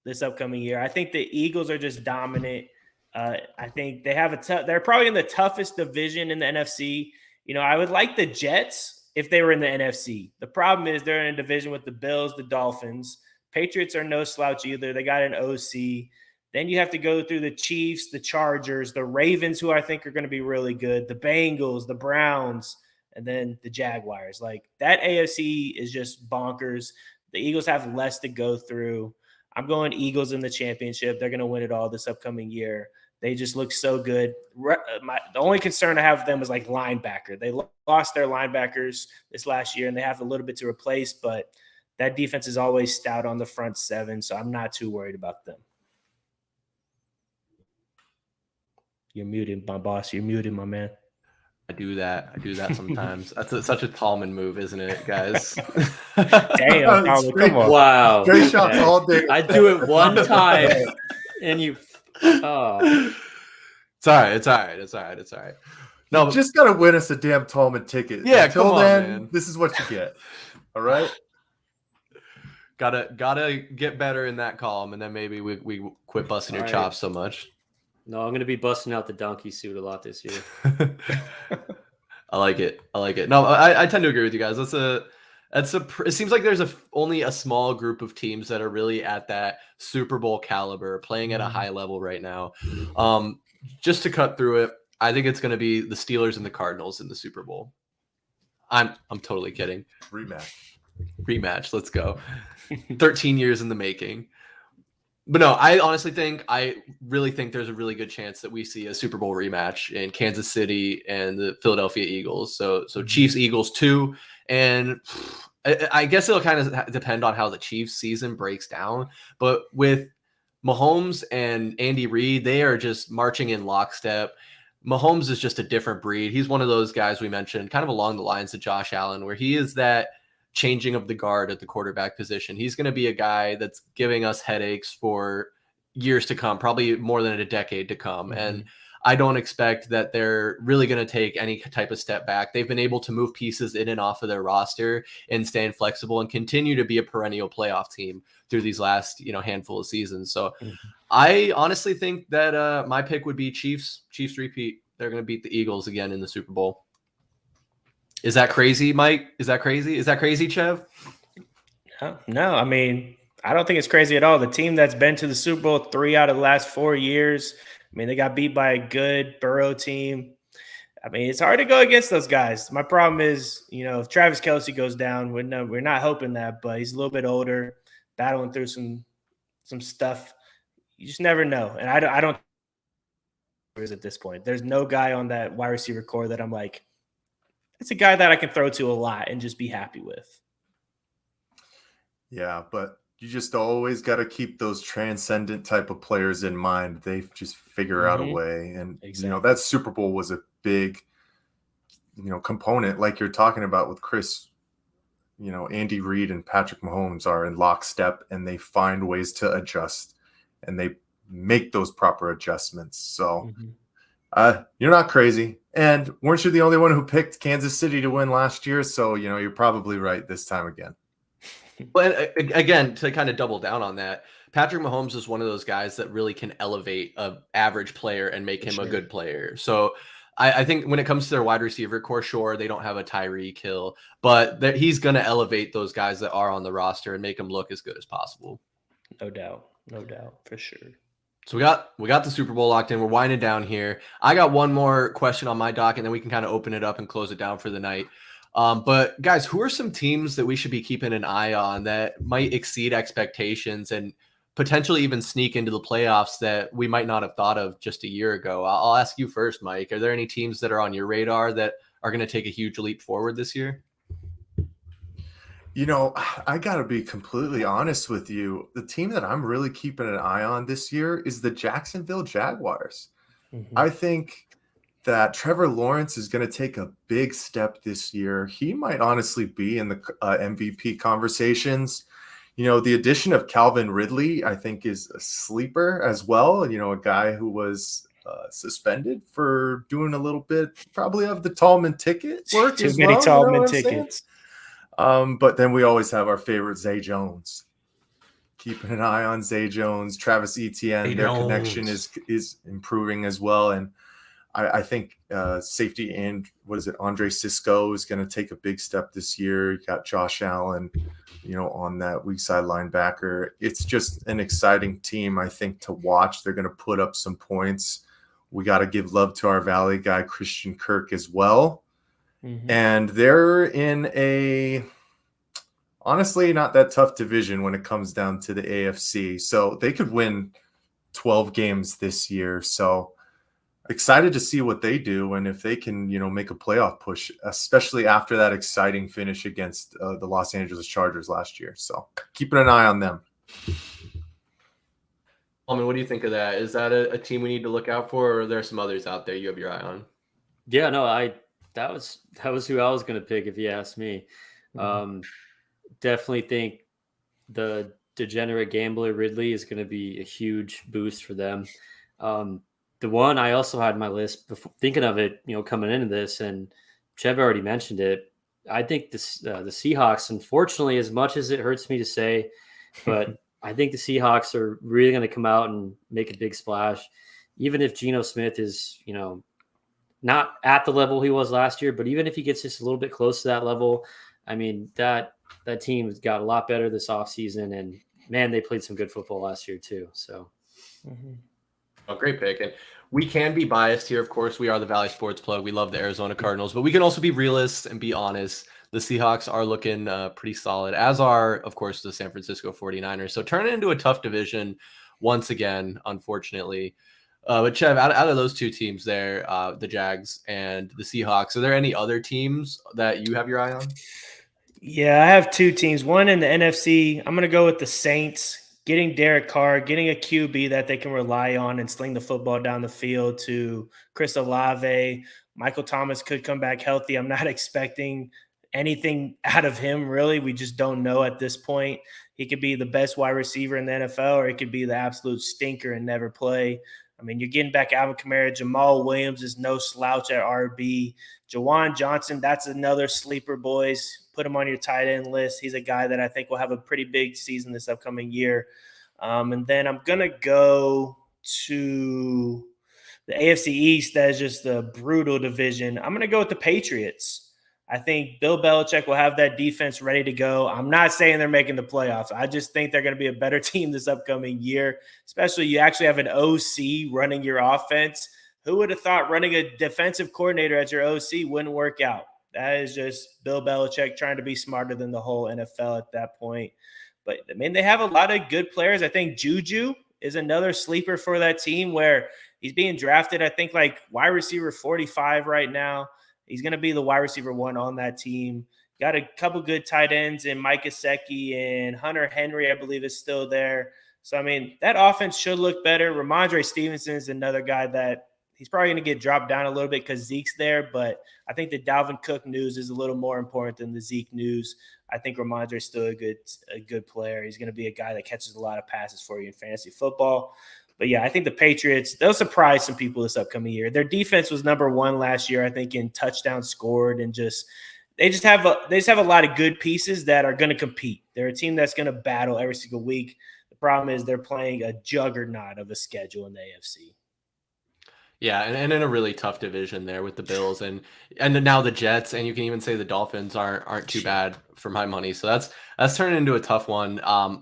this upcoming year. I think the Eagles are just dominant. I think they have they're probably in the toughest division in the NFC. I would like the Jets if they were in the NFC. The problem is they're in a division with the Bills, the Dolphins. Patriots are no slouch either. They got an OC. Then you have to go through the Chiefs, the Chargers, the Ravens, who I think are going to be really good, the Bengals, the Browns, and then the Jaguars. Like, that AFC is just bonkers. The Eagles have less to go through. I'm going Eagles in the championship. They're going to win it all this upcoming year. They just look so good. The only concern I have with them is like linebacker. They lost their linebackers this last year, and they have a little bit to replace, but that defense is always stout on the front seven, so I'm not too worried about them. You're muted, my boss. You're muted, my man.
I do that sometimes. That's such a Tallman move, isn't it, guys?
Damn, Tallman, come on.
Wow.
Great shots all day.
I do it one time, and you. Oh.
It's all right. No,
you just gotta win us a damn Tallman ticket.
Yeah,
Until
come on,
then,
man.
This is what you get. All right.
Gotta get better in that column, and then maybe we quit busting your chops so much.
No, I'm going to be busting out the donkey suit a lot this year.
I like it. No, I tend to agree with you guys. It seems like there's only a small group of teams that are really at that Super Bowl caliber, playing at a high level right now. Just to cut through it, I think it's going to be the Steelers and the Cardinals in the Super Bowl. I'm totally kidding. Rematch. Let's go. 13 years in the making. But no, I really think there's a really good chance that we see a Super Bowl rematch in Kansas City and the Philadelphia Eagles. So Chiefs, Eagles too. And I guess it'll kind of depend on how the Chiefs season breaks down. But with Mahomes and Andy Reid, they are just marching in lockstep. Mahomes is just a different breed. He's one of those guys we mentioned kind of along the lines of Josh Allen, where he is that changing of the guard at the quarterback position. He's going to be a guy that's giving us headaches for years to come, probably more than a decade to come. And I don't expect that they're really going to take any type of step back. They've been able to move pieces in and off of their roster and staying flexible and continue to be a perennial playoff team through these last, handful of seasons. So I honestly think that my pick would be Chiefs repeat. They're going to beat the Eagles again in the Super Bowl. Is that crazy, Mike? Is that crazy, Chev?
No, I mean, I don't think it's crazy at all. The team that's been to the Super Bowl 3 out of the last 4 years, I mean, they got beat by a good Burrow team. I mean, it's hard to go against those guys. My problem is, if Travis Kelce goes down, we're not hoping that, but he's a little bit older, battling through some stuff. You just never know. And I don't at this point. There's no guy on that wide receiver core that I'm like, it's a guy that I can throw to a lot and just be happy with.
Yeah, but you just always got to keep those transcendent type of players in mind. They just figure out a way. And,
Exactly.
that Super Bowl was a big, component like you're talking about with Chris. Andy Reid and Patrick Mahomes are in lockstep, and they find ways to adjust, and they make those proper adjustments. So you're not crazy. And weren't you the only one who picked Kansas City to win last year? So, you're probably right this time again.
But again, to kind of double down on that, Patrick Mahomes is one of those guys that really can elevate an average player and make him a good player. So I think when it comes to their wide receiver core, sure, they don't have a Tyreek Hill, but he's going to elevate those guys that are on the roster and make them look as good as possible.
No doubt, for sure.
So we got the Super Bowl locked in. We're winding down here. I got one more question on my dock, and then we can kind of open it up and close it down for the night. But guys, who are some teams that we should be keeping an eye on that might exceed expectations and potentially even sneak into the playoffs that we might not have thought of just a year ago? I'll ask you first, Mike. Are there any teams that are on your radar that are going to take a huge leap forward this year?
I got to be completely honest with you. The team that I'm really keeping an eye on this year is the Jacksonville Jaguars. I think that Trevor Lawrence is going to take a big step this year. He might honestly be in the MVP conversations. The addition of Calvin Ridley, I think, is a sleeper as well. A guy who was suspended for doing a little bit probably of the Tallman ticket work.
Too many Tallman tickets.
But then we always have our favorite Zay Jones. Keeping an eye on Zay Jones, Travis Etienne. Their connection is improving as well. And I think safety and Andre Sisco is going to take a big step this year. You got Josh Allen, on that weak side linebacker. It's just an exciting team, I think, to watch. They're going to put up some points. We got to give love to our Valley guy, Christian Kirk, as well. And they're in a honestly not that tough division when it comes down to the AFC. So they could win 12 games this year. So excited to see what they do and if they can, make a playoff push, especially after that exciting finish against the Los Angeles Chargers last year. So keeping an eye on them.
Alvin, what do you think of that? Is that a team we need to look out for, or are there some others out there you have your eye on?
Yeah, no, that was who I was going to pick if you asked me. Definitely think the degenerate gambler Ridley is going to be a huge boost for them. The one I also had on my list, before, thinking of it, coming into this, and Chev already mentioned it. I think the Seahawks, unfortunately, as much as it hurts me to say, but I think the Seahawks are really going to come out and make a big splash, even if Geno Smith is, not at the level he was last year, but even if he gets just a little bit close to that level, I mean, that team has got a lot better this offseason, and man, they played some good football last year too. So,
Oh, great pick. And we can be biased here. Of course, we are the Valley Sports Plug. We love the Arizona Cardinals, but we can also be realists and be honest. The Seahawks are looking pretty solid, as are, of course, the San Francisco 49ers. So turn it into a tough division once again, unfortunately. But Chev, out of those two teams there, the Jags and the Seahawks, are there any other teams that you have your eye on?
Yeah, I have two teams. One in the NFC, I'm going to go with the Saints. Getting Derek Carr, getting a QB that they can rely on and sling the football down the field to Chris Olave. Michael Thomas could come back healthy. I'm not expecting anything out of him, really. We just don't know at this point. He could be the best wide receiver in the NFL, or he could be the absolute stinker and never play. I mean, you're getting back Alvin Kamara. Jamal Williams is no slouch at RB. Jawan Johnson, that's another sleeper, boys. Put him on your tight end list. He's a guy that I think will have a pretty big season this upcoming year. And then I'm going to go to the AFC East. That is just a brutal division. I'm going to go with the Patriots. I think Bill Belichick will have that defense ready to go. I'm not saying they're making the playoffs. I just think they're going to be a better team this upcoming year, especially you actually have an OC running your offense who would have thought running a defensive coordinator as your OC wouldn't work out? That is just Bill Belichick trying to be smarter than the whole NFL at that point. But I mean, they have a lot of good players. I think Juju is another sleeper for that team where he's being drafted, I think, like wide receiver 45 right now. He's going to be the wide receiver 1 on that team. Got a couple good tight ends in Mike Gesicki, and Hunter Henry, I believe, is still there. So, I mean, that offense should look better. Ramondre Stevenson is another guy that he's probably going to get dropped down a little bit because Zeke's there, but I think the Dalvin Cook news is a little more important than the Zeke news. I think Ramondre is still a good player. He's going to be a guy that catches a lot of passes for you in fantasy football. But yeah, I think the Patriots, they'll surprise some people this upcoming year. Their defense was number 1 last year, I think, in touchdowns scored, and they just have a lot of good pieces that are going to compete. They're a team that's going to battle every single week. The problem is they're playing a juggernaut of a schedule in the AFC.
Yeah, and in a really tough division there with the Bills and now the Jets, and you can even say the Dolphins aren't too bad for my money. So that's turning into a tough one.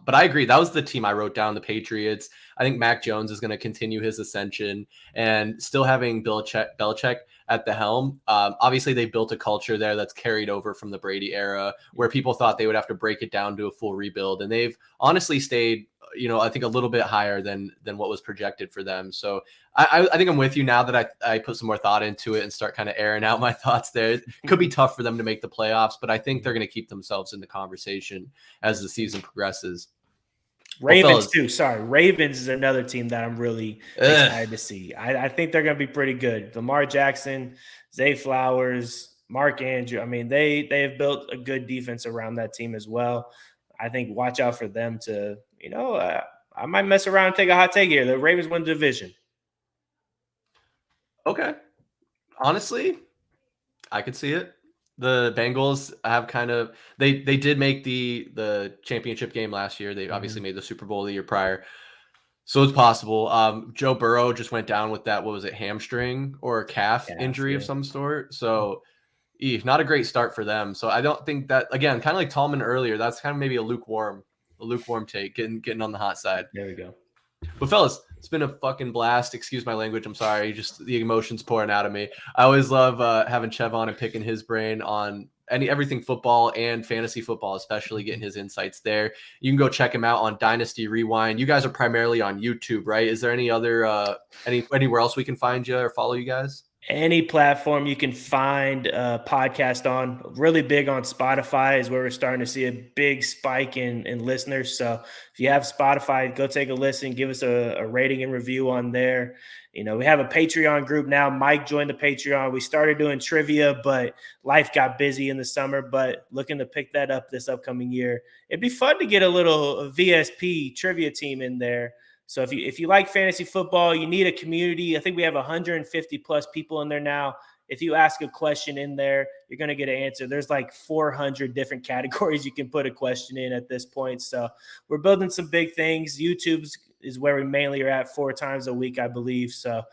But I agree. That was the team I wrote down, the Patriots. I think Mac Jones is going to continue his ascension, and still having Belichick at the helm. Obviously, they built a culture there that's carried over from the Brady era, where people thought they would have to break it down to a full rebuild, and they've honestly stayed, I think a little bit higher than what was projected for them. So I think I'm with you now that I put some more thought into it and start kind of airing out my thoughts there. It could be tough for them to make the playoffs, but I think they're going to keep themselves in the conversation as the season progresses.
Ravens too. Sorry. Ravens is another team that I'm really excited to see. I think they're going to be pretty good. Lamar Jackson, Zay Flowers, Mark Andrews. I mean, they have built a good defense around that team as well. I think watch out for them to, I might mess around and take a hot take here. The Ravens win the division.
Okay. Honestly, I could see it. The Bengals have kind of they did make the championship game last year. They obviously made the Super Bowl the year prior. So it's possible. Joe Burrow just went down with that, what was it, hamstring or calf injury of some sort. So not a great start for them. So I don't think that, again, kind of like Tallman earlier, that's kind of maybe a lukewarm take, getting on the hot side.
There we go.
But fellas, it's been a fucking blast. Excuse my language. I'm sorry. Just the emotions pouring out of me. I always love having Chevin and picking his brain on everything football and fantasy football, especially getting his insights there. You can go check him out on Dynasty Rewind. You guys are primarily on YouTube, right? Is there any other anywhere else we can find you or follow you guys?
Any platform you can find a podcast on. Really big on Spotify is where we're starting to see a big spike in listeners. So if you have Spotify, go take a listen, give us a rating and review on there. We have a Patreon group now. Mike joined the Patreon. We started doing trivia, but life got busy in the summer, but looking to pick that up this upcoming year. It'd be fun to get a little VSP trivia team in there. So if you like fantasy football, you need a community. I think we have 150 plus people in there now. If you ask a question in there, you're going to get an answer. There's like 400 different categories you can put a question in at this point. So we're building some big things. YouTube is where we mainly are at 4 times a week, I believe. So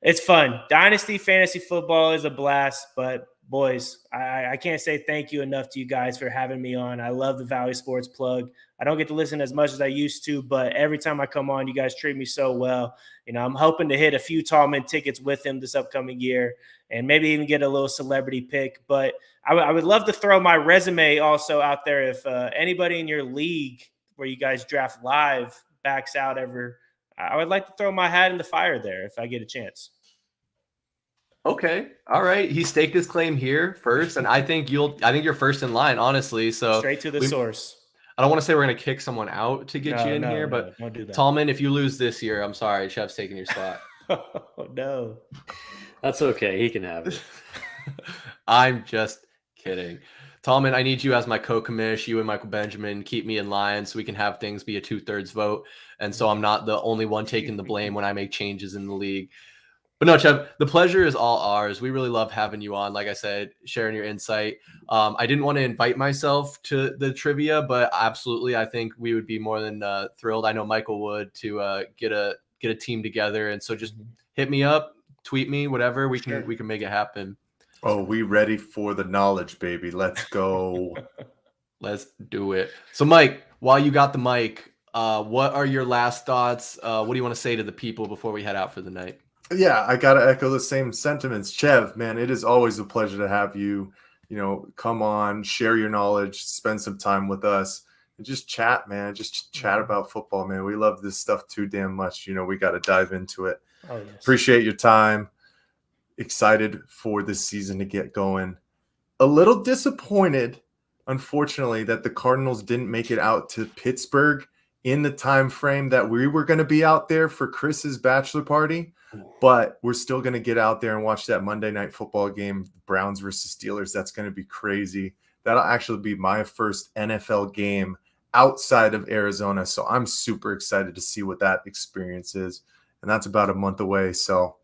it's fun. Dynasty fantasy football is a blast, but boys, I can't say thank you enough to you guys for having me on. I love the Valley Sports Plug. I don't get to listen as much as I used to, but every time I come on, you guys treat me so well. I'm hoping to hit a few Tallman tickets with him this upcoming year and maybe even get a little celebrity pick. But I would love to throw my resume also out there. If anybody in your league where you guys draft live backs out ever, I would like to throw my hat in the fire there if I get a chance.
Okay. All right. He staked his claim here first, and I think you're first in line, honestly. So
straight to the source.
I don't want to say we're going to kick someone out to get you in here, but
don't do that.
Tallman, if you lose this year, I'm sorry. Chef's taking your spot.
Oh, no.
That's okay. He can have it.
I'm just kidding. Tallman, I need you as my co-commish. You and Michael Benjamin keep me in line so we can have things be a 2/3 vote. And so I'm not the only one taking the blame when I make changes in the league. But no, Chev, the pleasure is all ours. We really love having you on. Like I said, sharing your insight. I didn't want to invite myself to the trivia, but absolutely, I think we would be more than thrilled. I know Michael would to get a team together. And so just hit me up, tweet me, whatever. We can make it happen.
Oh, we ready for the knowledge, baby. Let's go.
Let's do it. So, Mike, while you got the mic, what are your last thoughts? What do you want to say to the people before we head out for the night?
Yeah, I gotta echo the same sentiments. Chev, man, it is always a pleasure to have you, come on, share your knowledge, spend some time with us, and just chat, man. Just chat about football, man. We love this stuff too damn much. We gotta dive into it.
Oh, yes.
Appreciate your time. Excited for this season to get going. A little disappointed, unfortunately, that the Cardinals didn't make it out to Pittsburgh in the time frame that we were going to be out there for Chris's bachelor party. But we're still going to get out there and watch that Monday night football game, Browns versus Steelers. That's going to be crazy. That'll actually be my first NFL game outside of Arizona. So I'm super excited to see what that experience is. And that's about a month away. So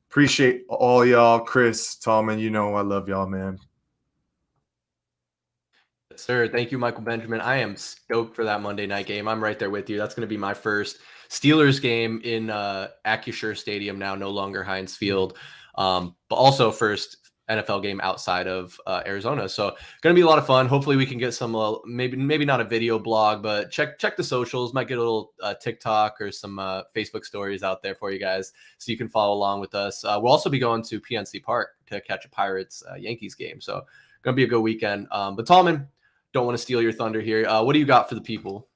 appreciate all y'all. Chris, Tallman, I love y'all, man.
Sir, thank you, Michael Benjamin. I am stoked for that Monday night game. I'm right there with you. That's going to be my first Steelers game in Acrisure Stadium now, no longer Heinz Field, but also first NFL game outside of Arizona. So going to be a lot of fun. Hopefully we can get some, maybe not a video blog, but check the socials. Might get a little TikTok or some Facebook stories out there for you guys so you can follow along with us. We'll also be going to PNC Park to catch a Pirates Yankees game. So going to be a good weekend. But Tallman, don't want to steal your thunder here. What do you got for the people?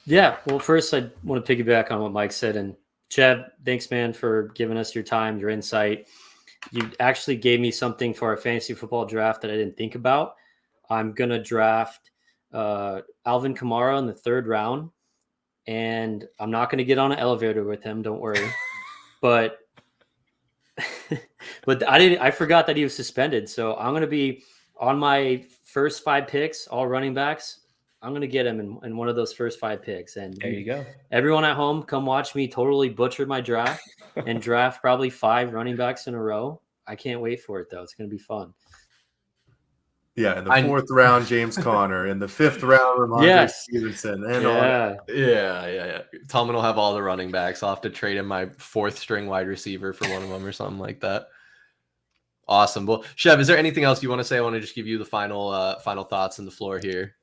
Yeah, well, first I want to piggyback on what Mike said. And Chev, thanks, man, for giving us your time, your insight. You actually gave me something for our fantasy football draft that I didn't think about. I'm going to draft Alvin Kamara in the 3rd round, and I'm not going to get on an elevator with him. Don't worry. But I forgot that he was suspended. So I'm going to be on my first 5 picks, all running backs. I'm going to get him in one of those first 5 picks. And
there you go.
Everyone at home, come watch me totally butcher my draft and draft probably 5 running backs in a row. I can't wait for it, though. It's going to be fun.
Yeah, in the 4th round, James Conner. In the 5th round, Ramondre Stevenson. And
Yeah. Tallman will have all the running backs. I'll have to trade him my 4th string wide receiver for one of them or something like that. Awesome. Well, Chev, is there anything else you want to say? I want to just give you the final thoughts on the floor here.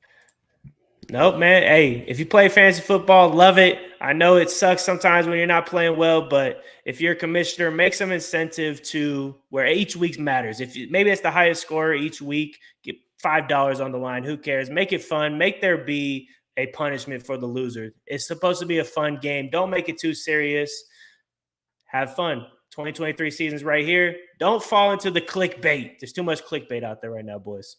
Nope, man. Hey, if you play fantasy football, love it. I know it sucks sometimes when you're not playing well, but if you're a commissioner, make some incentive to where each week matters. Maybe it's the highest scorer each week, get $5 on the line. Who cares? Make it fun. Make there be a punishment for the loser. It's supposed to be a fun game. Don't make it too serious. Have fun. 2023 season's right here. Don't fall into the clickbait. There's too much clickbait out there right now, boys.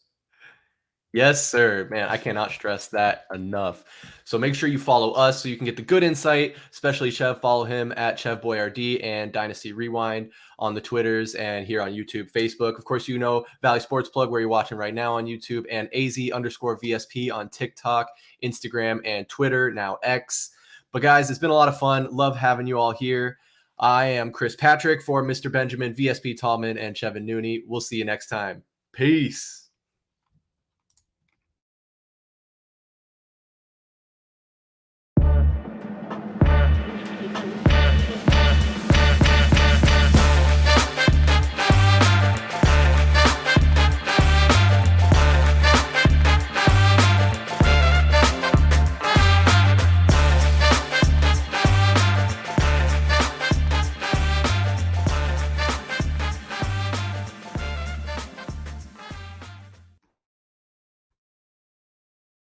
Yes, sir. Man, I cannot stress that enough. So make sure you follow us so you can get the good insight, especially Chev. Follow him at ChevBoyRD and Dynasty Rewind on the Twitters and here on YouTube, Facebook. Of course, Valley Sports Plug, where you're watching right now on YouTube, and AZ_VSP on TikTok, Instagram, and Twitter, now X. But guys, it's been a lot of fun. Love having you all here. I am Chris Patrick for Mr. Benjamin, VSP Tallman, and Chevin Noone. We'll see you next time. Peace.